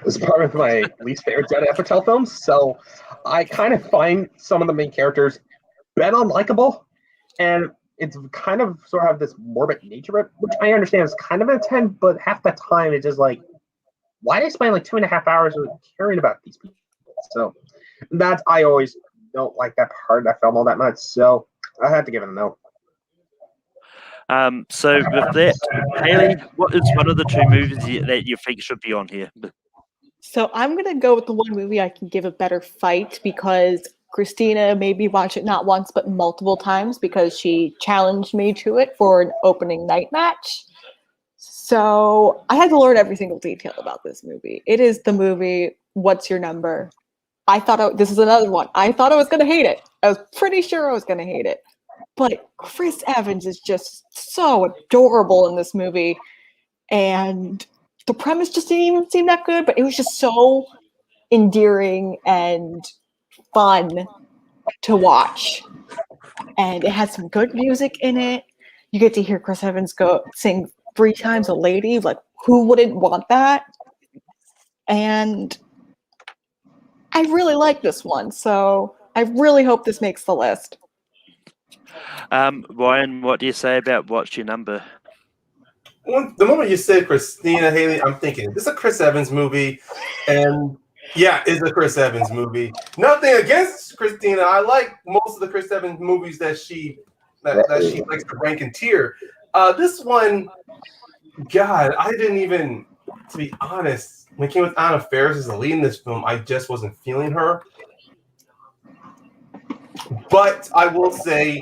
it's part of my least favorite Judd Apatow films. So I kind of find some of the main characters a bit unlikable. And it's kind of sort of have this morbid nature of it, which I understand is kind of intent, but half the time it's just like, why did I spend like 2.5 hours caring about these people? So that's, I always don't like that part of that film all that much. So I had to give it a no. So with that, Haley, what is one of the 2 movies that you think should be on here? So I'm going to go with the one movie I can give a better fight because Christina made me watch it not once but multiple times because she challenged me to it for an opening night match. So I had to learn every single detail about this movie. It is the movie What's Your Number? This is another one. I thought I was going to hate it. I was pretty sure I was going to hate it. but Chris Evans is just so adorable in this movie, and the premise just didn't even seem that good, but it was just so endearing and fun to watch. And it has some good music in it. You get to hear Chris Evans sing 3 times a lady. Like, who wouldn't want that? And I really like this one, so I really hope this makes the list. Ryan, what do you say about What's Your Number? The moment you said Christina Haley, I'm thinking, this is a Chris Evans movie. And yeah, it's a Chris Evans movie. Nothing against Christina. I like most of the Chris Evans movies that she likes to rank and tier. This one, God, I didn't even, to be honest, when it came with Anna Faris as the lead in this film, I just wasn't feeling her. But I will say,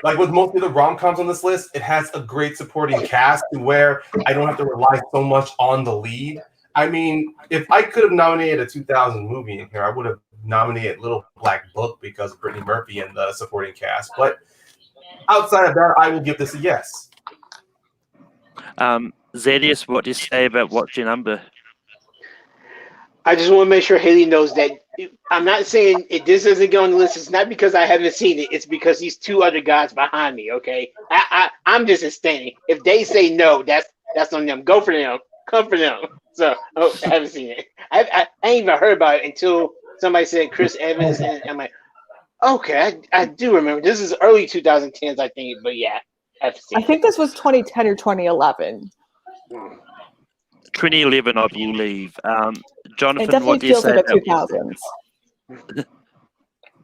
like with most of the rom-coms on this list, it has a great supporting cast to where I don't have to rely so much on the lead. I mean, if I could have nominated a 2000 movie in here, I would have nominated Little Black Book because of Brittany Murphy and the supporting cast. But outside of that, I will give this a yes. Zedius, what do you say about What's Your Number? I just want to make sure Haley knows that I'm not saying this doesn't go on the list. It's not because I haven't seen it. It's because these 2 other guys behind me. Okay, I'm just standing. If they say no, that's on them. Go for them. Come for them. So I haven't seen it. I ain't even heard about it until somebody said Chris Evans, and I'm like, okay, I do remember. This is early 2010s, I think. But yeah, I've seen I think this was 2010 or 2011. 2011, I believe. It Jonathan, what definitely do you feels say like a about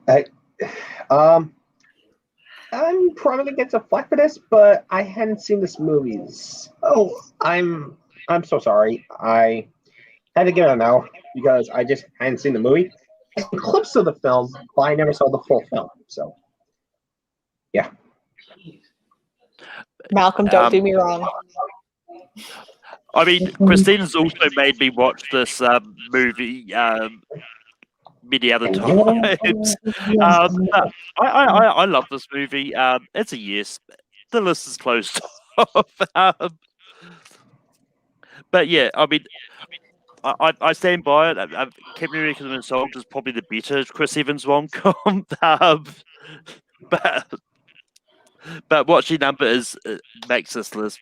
2000s. I'm probably going to flack for this, but I hadn't seen this movie. Oh, I'm so sorry. I had to get it now because I just hadn't seen the movie. I saw clips of the film, but I never saw the full film. So, yeah. Malcolm, don't do me wrong. I mean, Christina's also made me watch this movie many other times. But I love this movie. It's a yes. The list is closed off. But yeah, I mean, I stand by it. Captain America and Soldier is probably the better Chris Evans rom-com. But What's Your Number makes this list.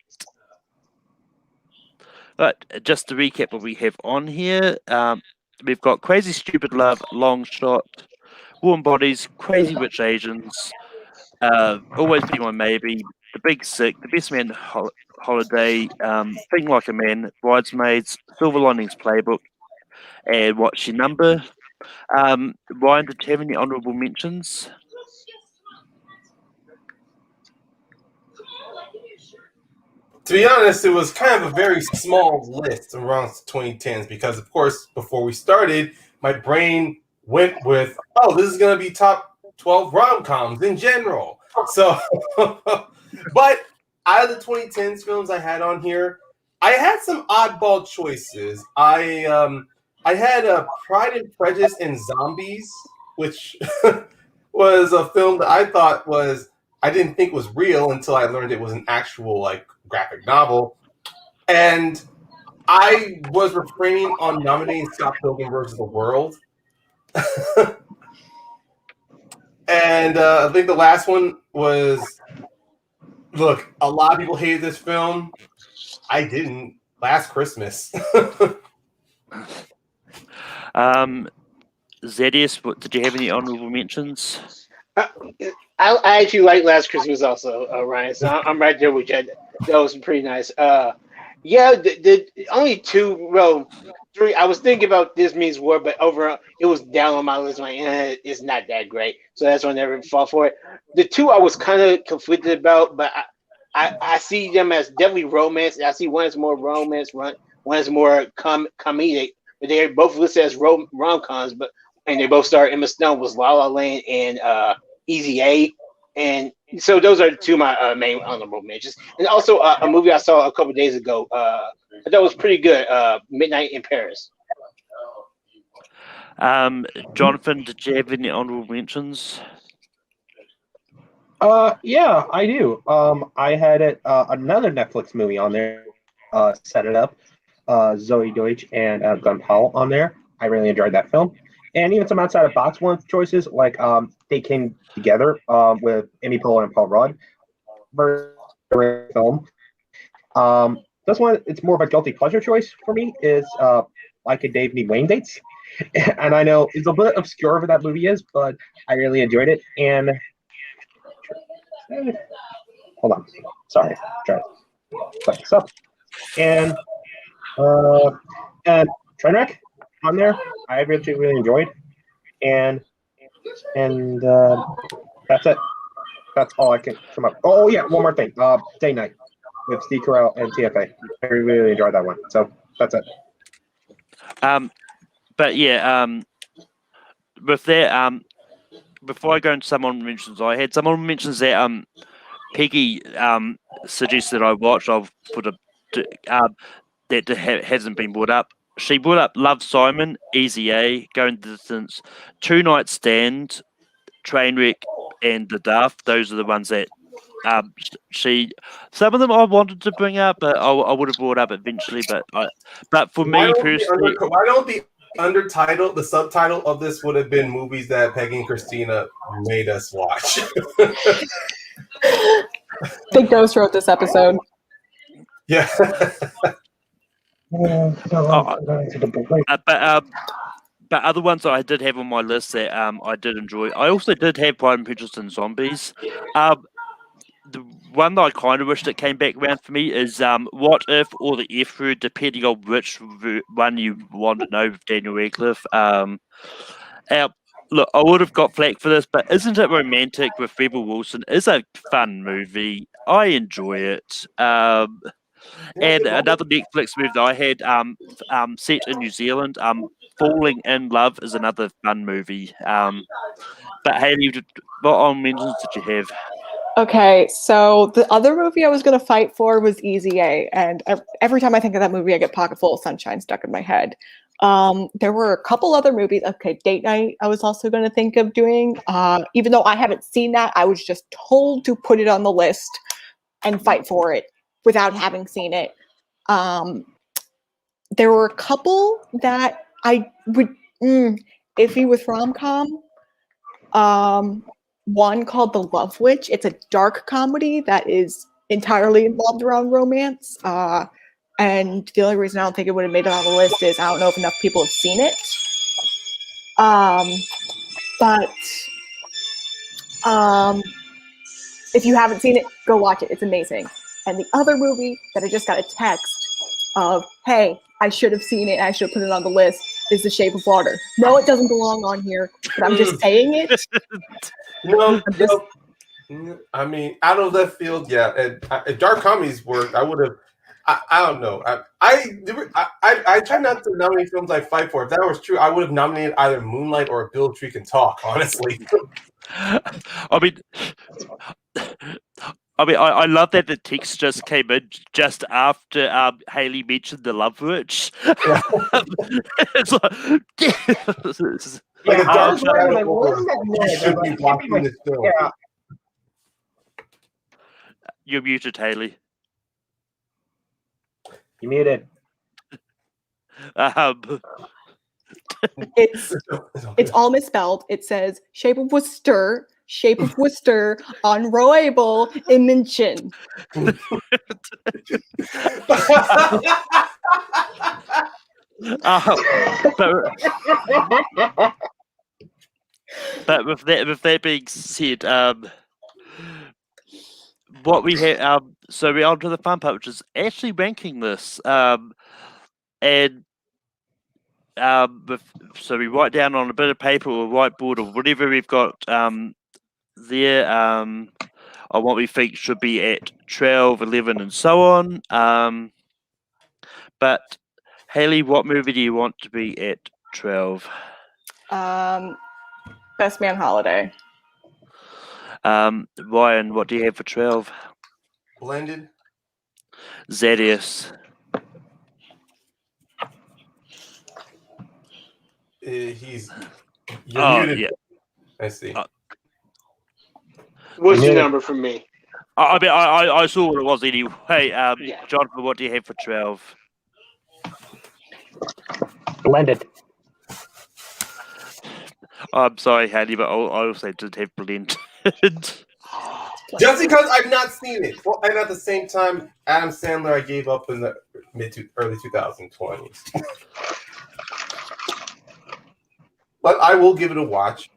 But just to recap what we have on here, we've got Crazy Stupid Love, Long Shot, Warm Bodies, Crazy Rich Asians, Always Be My Maybe, The Big Sick, The Best Man Holiday, Think Like a Man, Bridesmaids, Silver Linings Playbook, and What's Your Number? Ryan, did you have any honourable mentions? To be honest, it was kind of a very small list around 2010s because, of course, before we started, my brain went with, oh, this is going to be top 12 rom-coms in general. So, but out of the 2010s films I had on here, I had some oddball choices. I had Pride and Prejudice and Zombies, which was a film that I didn't think was real until I learned it was an actual like graphic novel. And I was refraining on nominating Scott Pilgrim versus the World. And I think the last one was, look, a lot of people hated this film. I didn't. Last Christmas. Zedius, did you have any honourable mentions? I actually like Last Christmas also, Ryan. So I'm right there with you. That was pretty nice. Yeah, the only 2, well, 3. I was thinking about This Means War, but overall, it was down on my list. Like, it's not that great, so that's why I never fought for it. The 2 I was kind of conflicted about, but I see them as definitely romance. I see one as more romance, one is more comedic. But they're both listed as rom-coms, and they both star Emma Stone was La La Land and Easy A, and so those are 2 of my main honorable mentions. And also a movie I saw a couple days ago. I thought was pretty good. Midnight in Paris. Jonathan, did you have any honourable mentions? Yeah, I do. I had another Netflix movie on there. Set It Up. Zoe Deutsch and Glenn Powell on there. I really enjoyed that film, and even some outside of box one choices like they came together with Amy Poehler and Paul Rudd. Very great film. This one it's more of a guilty pleasure choice for me. Is like a Dave Need Wayne dates, and I know it's a bit obscure what that movie is, but I really enjoyed it. And hold on, sorry, try to put this up. And uh, and Trainwreck on there, I really enjoyed. And and that's it. That's all I can come up. Oh yeah, one more thing. Day Night with Steve Carell and TFA. I really enjoyed that one. So that's it. But yeah, with that, before I go into someone mentions, I had someone mentions that Peggy suggested I watch. I've put that hasn't been brought up. She brought up Love Simon, Easy A, Going the Distance, Two Night Stand, Trainwreck, and The Daft. Those are the ones that she. Some of them I wanted to bring up, but I would have brought up eventually. But for me personally, why don't the undertitle, the subtitle of this would have been movies that Peggy and Christina made us watch. Big Ghost wrote this episode. Yeah. But other ones that I did have on my list that I did enjoy. I also did have Pride and Prejudice and Zombies. The one that I kind of wish that came back around for me is What If or the F Word, depending on which one you want to know with Daniel Radcliffe. Look, I would have got flack for this, but Isn't It Romantic with Rebel Wilson is a fun movie. I enjoy it. And another Netflix movie that I had set in New Zealand, Falling in Love is another fun movie. But Haley, what on mentions did you have? Okay, so the other movie I was going to fight for was Easy A, and every time I think of that movie, I get Pocket Full of Sunshine stuck in my head. There were a couple other movies. Okay, Date Night I was also going to think of doing. Even though I haven't seen that, I was just told to put it on the list and fight for it without having seen it. There were a couple that I would iffy with rom-com. One called The Love Witch. It's a dark comedy that is entirely involved around romance. And the only reason I don't think it would have made it on the list is I don't know if enough people have seen it. But if you haven't seen it, go watch it. It's amazing. And the other movie that I just got a text of, hey, I should have seen it, I should have put it on the list, is The Shape of Water. No, it doesn't belong on here, but I'm just saying it. No, I mean, out of left field, yeah. And if dark comedies worked, I would have. I don't know. I try not to nominate films I fight for. If that was true, I would have nominated either Moonlight or Bill Tree Can Talk. Honestly, I love that the text just came in just after Haley mentioned The Love Witch. It's like, like a dark shadow should be watching this film. Yeah. You're muted, Haley. You muted. It's all misspelled. It says Shape of Worcester, Honourable Mentions. But with that being said, what we have, so we're on to the fun part, which is actually ranking this, so we write down on a bit of paper or whiteboard or whatever we've got there, on what we think should be at 12, 11, and so on. But Haley, what movie do you want to be at 12? Best Man Holiday. Ryan, what do you have for 12? Blended. Zadius. You're muted. Yeah. I see. What's your Neither. number for me? I mean, I saw what it was anyway. Yeah. Jonathan, what do you have for 12? Blended. I'm sorry, Handy, but I also did have blended. Just because I've not seen it. Well, and at the same time, Adam Sandler, I gave up in the early 2020s. But I will give it a watch.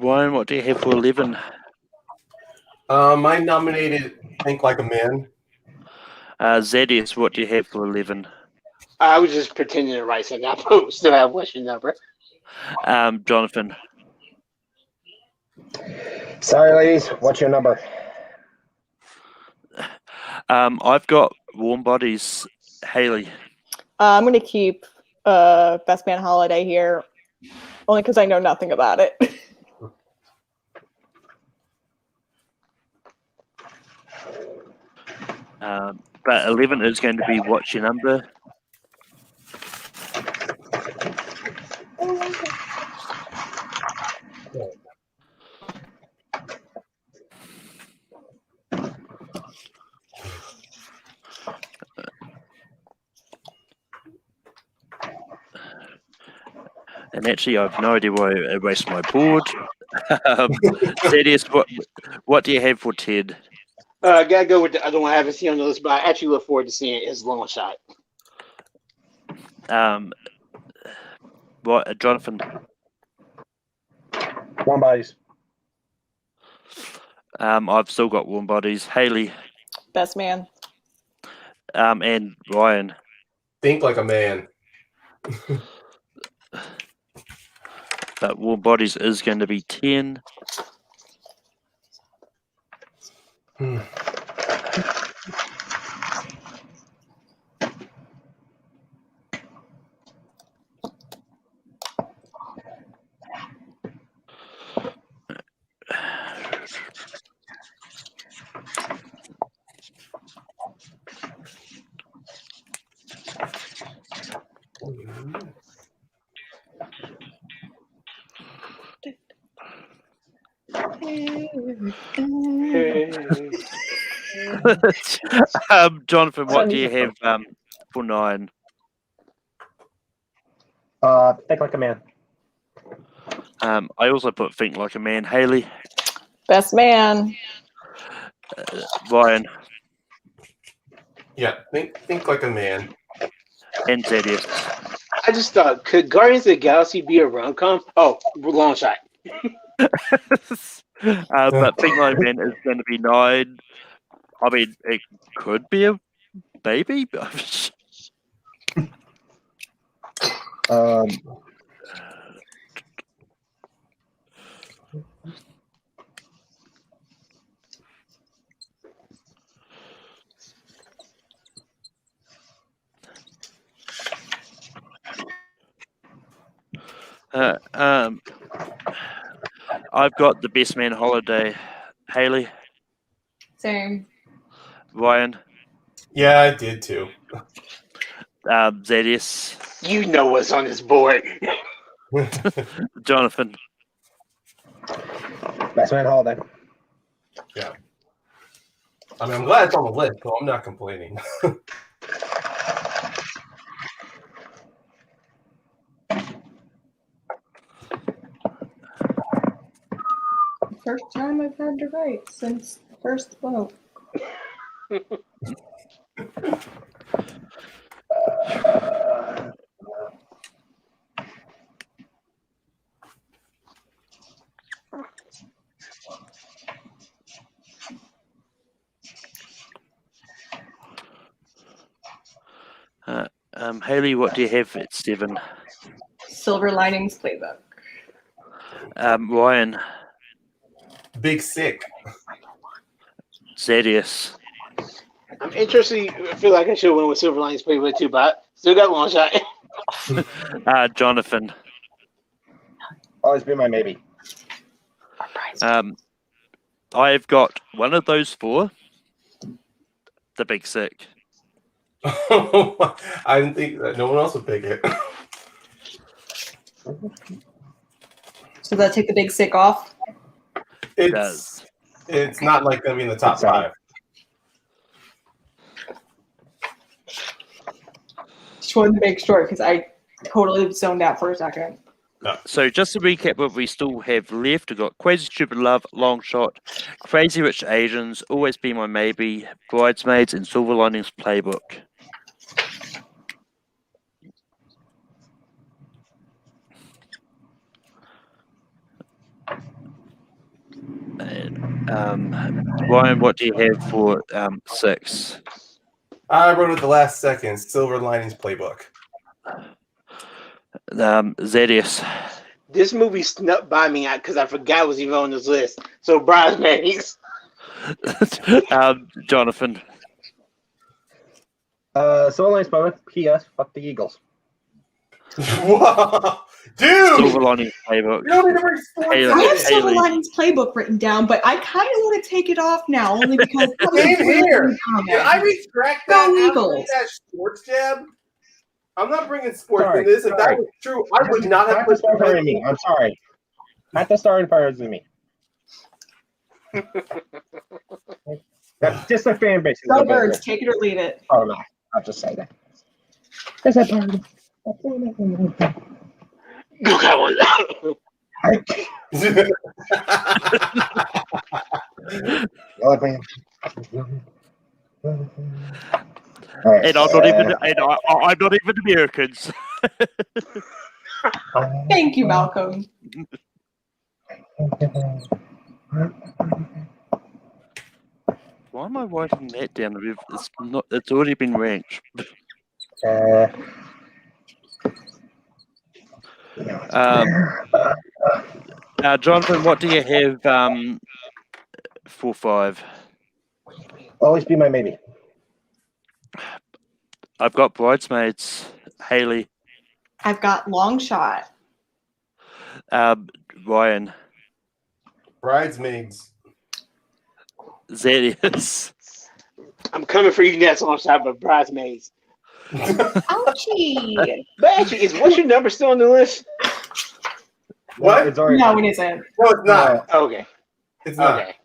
Ryan, what do you have for 11? I nominated Think Like a Man. Zedius, what do you have for 11? I was just pretending to write something. I still have what's your number? Jonathan. Sorry, ladies. What's your number? I've got Warm Bodies. Haley. I'm gonna keep Best Man Holiday here, only because I know nothing about it. But 11 is going to be What's Your Number? And actually, I have no idea why I erased my board. Zedius, what do you have for Ted? I gotta go with the other one I haven't seen on the list, but I actually look forward to seeing it. Is Long Shot. What, Jonathan? Warm Bodies. I've still got Warm Bodies. Haley. Best Man. And Ryan. Think Like a Man. But Warm Bodies is going to be 10. Jonathan, what do you have for 9? Think Like a Man. I also put Think Like a Man. Haley. Best Man. Ryan. Yeah, think Like a Man. And Zedius. I just thought, could Guardians of the Galaxy be a rom-com? Oh, Long Shot. But Think Like a Man is going to be 9. I mean, it could be a baby. I've got The Best Man Holiday. Haley. Same. Ryan. Yeah, I did too. Zedius. You know what's on this board. Jonathan. Best Man Holiday. Yeah. I mean, I'm glad it's on the list, so I'm not complaining. First time I've had to write since the first vote. Haley, what do you have at 7? Silver Linings Playbook. Ryan. Big Sick. Zedius. I'm interested. I feel like I should have went with Silver Linings Playbook too, but I still got Long Shot. Jonathan. Always been my maybe. I've got one of those four. The Big Sick. I didn't think that no one else would pick it. So that take the Big Sick off? It's not like going to be in the top five. Just wanted to make sure because I totally zoned out for a second. So just to recap what we still have left, we've got Crazy Stupid Love, Long Shot, Crazy Rich Asians, Always Be My Maybe, Bridesmaids, and Silver Linings Playbook. And, Ryan, what do you have for 6? I wrote it the last second. Silver Linings Playbook. Zedius. This movie snuck by me because I forgot it was even on this list. So Bridesmaids. Jonathan. Silver Linings Playbook. P.S. Fuck the Eagles. Whoa. Dude! Silver Linings Playbook. You don't need to bring sports Haley. I have Silver Haley. Linings Playbook written down, but I kind of want to take it off now, only because Same here. Did I retract that Go after Eagles. that sports jab? I'm not bringing sports Sorry, in this. If that sorry. was true, I would not have Not to start firing me. I'm sorry. Not to start firing me. That's just a fan base. Go Birds, take it or leave it. Oh no, I'll just say that. There's a bird. You got one. And I'm not even. And I'm not even Americans. Thank you, Malcolm. Why am I writing that down? It's not. It's already been ranked. Jonathan, what do you have for 5? Always Be My Maybe. I've got Bridesmaids. Haley. I've got Long Shot. Ryan. Bridesmaids. Zedius. I'm coming for you next Long Shot, but Bridesmaids. Ouchie. But actually, what's your number still on the list? What? It's already, No, it isn't. No, it's not. Okay. It's not. Okay.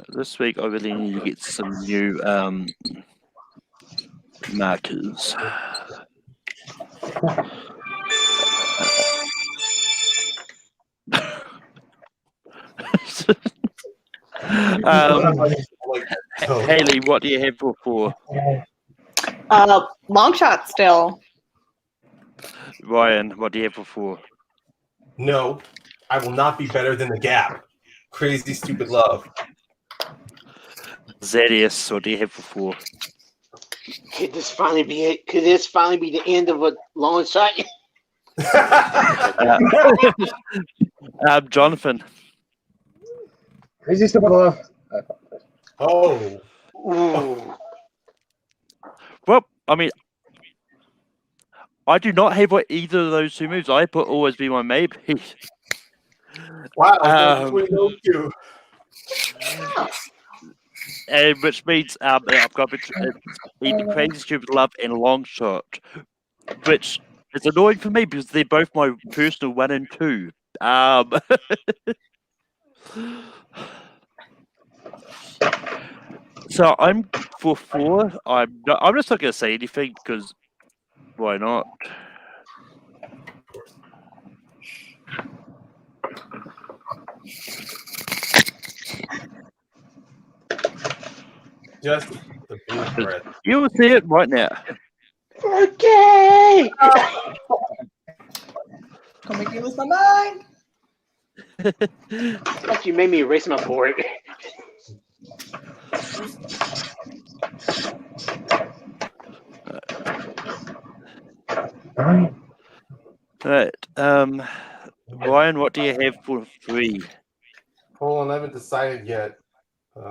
This week, I really need to get some new markers. Haley, what do you have for 4? Long Shot still. Ryan, what do you have for 4? No, I will not be better than the Gap. Crazy Stupid Love. Zedius, what do you have for 4? Could this finally be it? Could this finally be the end of a Long Shot? Jonathan. Crazy Stupid Love. Oh. Ooh. Well, I mean, I do not have either of those 2 moves. I put Always Be My Maybe. Wow. Between those two. And which means I've got either Crazy Stupid Love and Long Shot, which is annoying for me because they're both my personal 1 and 2. So I'm for 4. I'm just not going to say anything because why not? Just the blue bread. You will see it right now. You're gay! Come make me lose my mind. Fuck, you made me erase my board. Alright. Right. Ryan, what do you have for 3? Hold on, I haven't decided yet. You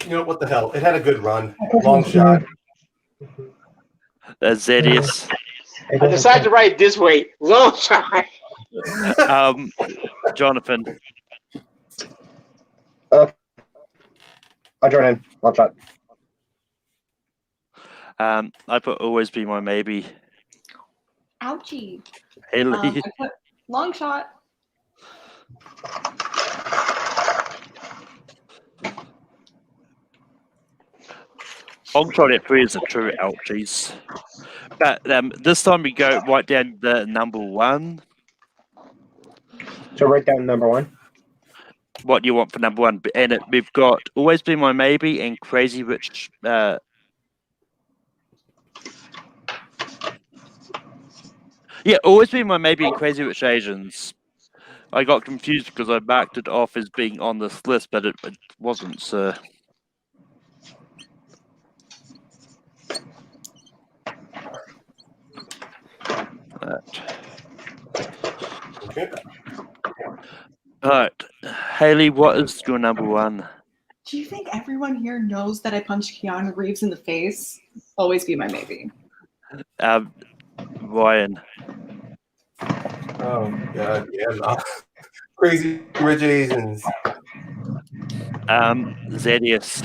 know what the hell? It had a good run. Long shot. Zedius. I decided to write it this way. Long shot. Jonathan. I join in. Long shot. I put always be my maybe. Ouchie. Haley. I put long shot. Long shot at 3 is a true ouchies. But this time we go right down the number 1. So write down number 1. What do you want for number 1? And we've got Always Be My Maybe and Crazy Rich. Yeah, Always Be My Maybe and Crazy Rich Asians. I got confused because I marked it off as being on this list, but it wasn't, sir. Okay. Alright. Haley, what is your number 1? Do you think everyone here knows that I punched Keanu Reeves in the face? Always be my maybe. Ryan. Oh god, yeah, no. Crazy Rich Asians. Zedius.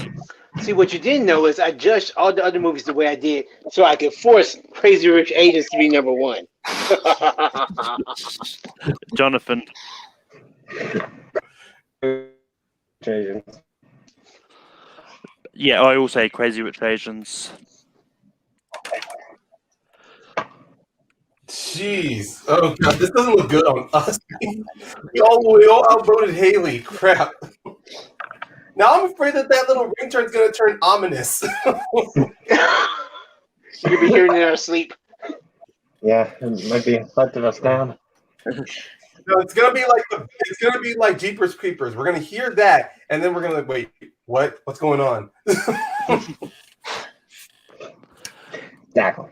See, what you didn't know is I judged all the other movies the way I did so I could force Crazy Rich Asians to be number 1. Jonathan. Asians. Yeah, I also say Crazy Rich Asians. Jeez. Oh god, this doesn't look good on us. We all outvoted Haley. Crap. Now I'm afraid that little ringtone's gonna turn ominous. You'll be hearing it in our sleep. Yeah, it might be letting us down. No, it's gonna be like Jeepers Creepers. We're gonna hear that, and then we're gonna wait. What's going on? Exactly.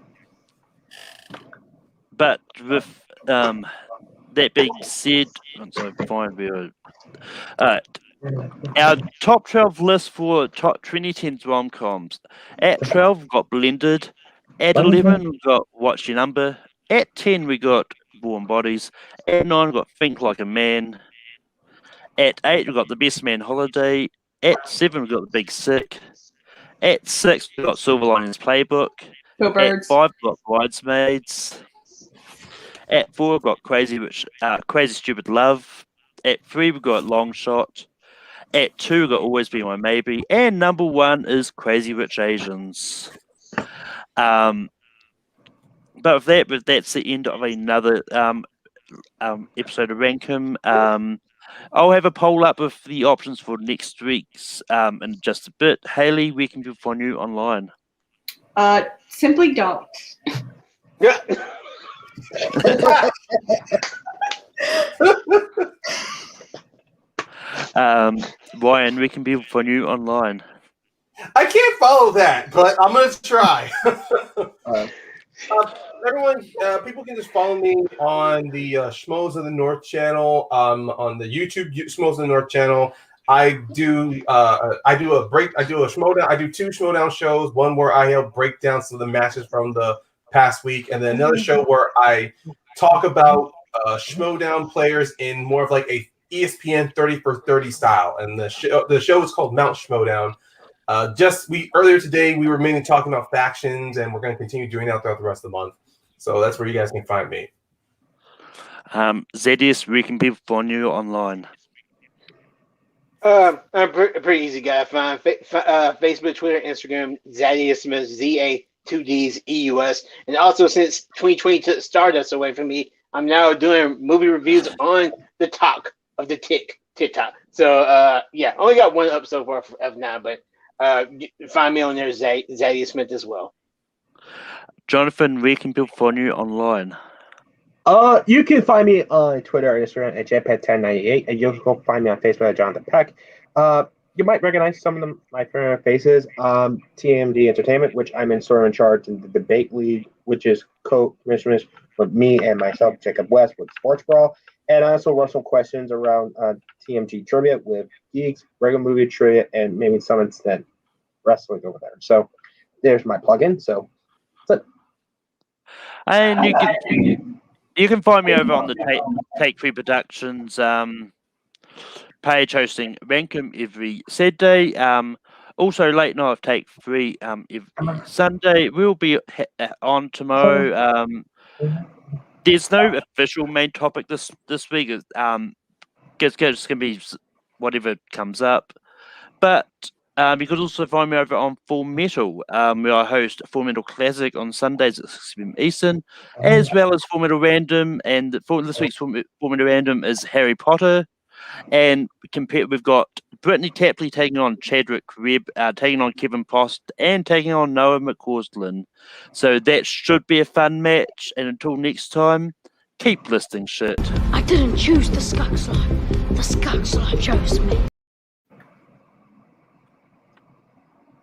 But with that being said, once I find where our top 12 list for top 2010's rom-coms. At 12, we've got Blended. At 11, we've got What's Your Number. At 10, we got Warm Bodies. At 9, we've got Think Like a Man. At 8, we've got The Best Man Holiday. At 7, we've got The Big Sick. At 6, we've got Silver Linings Playbook. Go At Birds. 5, we've got Bridesmaids. At 4, we've got Crazy Stupid Love. At 3, we've got Long Shot. At 2, we've got Always Be My Maybe. And number 1 is Crazy Rich Asians. But that's the end of another episode of Rankum. I'll have a poll up with the options for next week's in just a bit. Haley, where can people find you online? Simply don't. Yeah. Ryan, we can people find you online. I can't follow that, but I'm gonna try. Everyone, people can just follow me on the Schmoes of the North channel, on the YouTube Schmoes of the North channel. I do a Schmoedown. I do 2 Schmoedown shows. One where I help break down some of the matches from the past week, and then another show where I talk about Schmoedown players in more of like a ESPN 30 for 30 style. And the show is called Mount Schmoedown. Earlier today we were mainly talking about factions, and we're going to continue doing that throughout the rest of the month. So that's where you guys can find me. Zedius, where can people find you online? I'm a pretty easy guy. Find Facebook, Twitter, Instagram, Zadius Smith, ZA2Ds EUS. And also, since 2020 took Stardust away from me, I'm now doing movie reviews on the talk of the TikTok. So yeah, only got one up so far of now, but Find me on there, Zadie Smith as well. Jonathan, where can people find you online? You can find me on Twitter and Instagram at Jetpad1098, and you'll go find me on Facebook at Jonathan Peck. You might recognize some of my familiar faces. TMD Entertainment, which I'm in charge in the debate league, which is co-commissioners with me and myself, Jacob West, with Sports Brawl. And I also run some questions around TMG trivia with geeks, regular movie trivia, and maybe some instant wrestling over there. So there's my plug-in. So that's it. And you can find me over on the Take 3 Productions page, hosting Rankum every Saturday. Also, late night of Take 3 every Sunday. We'll be on tomorrow. There's no official main topic this week. It's going to be whatever comes up. But you could also find me over on Full Metal, where I host Full Metal Classic on Sundays at 6 p.m. Eastern, as well as Full Metal Random. And this week's Full Metal Random is Harry Potter. And we've got Brittany Tapley taking on Chadwick Webb, taking on Kevin Post, and taking on Noah McCausland. So that should be a fun match. And until next time, keep listing shit. I didn't choose the Skunk Slime. The Skunk Slime chose me.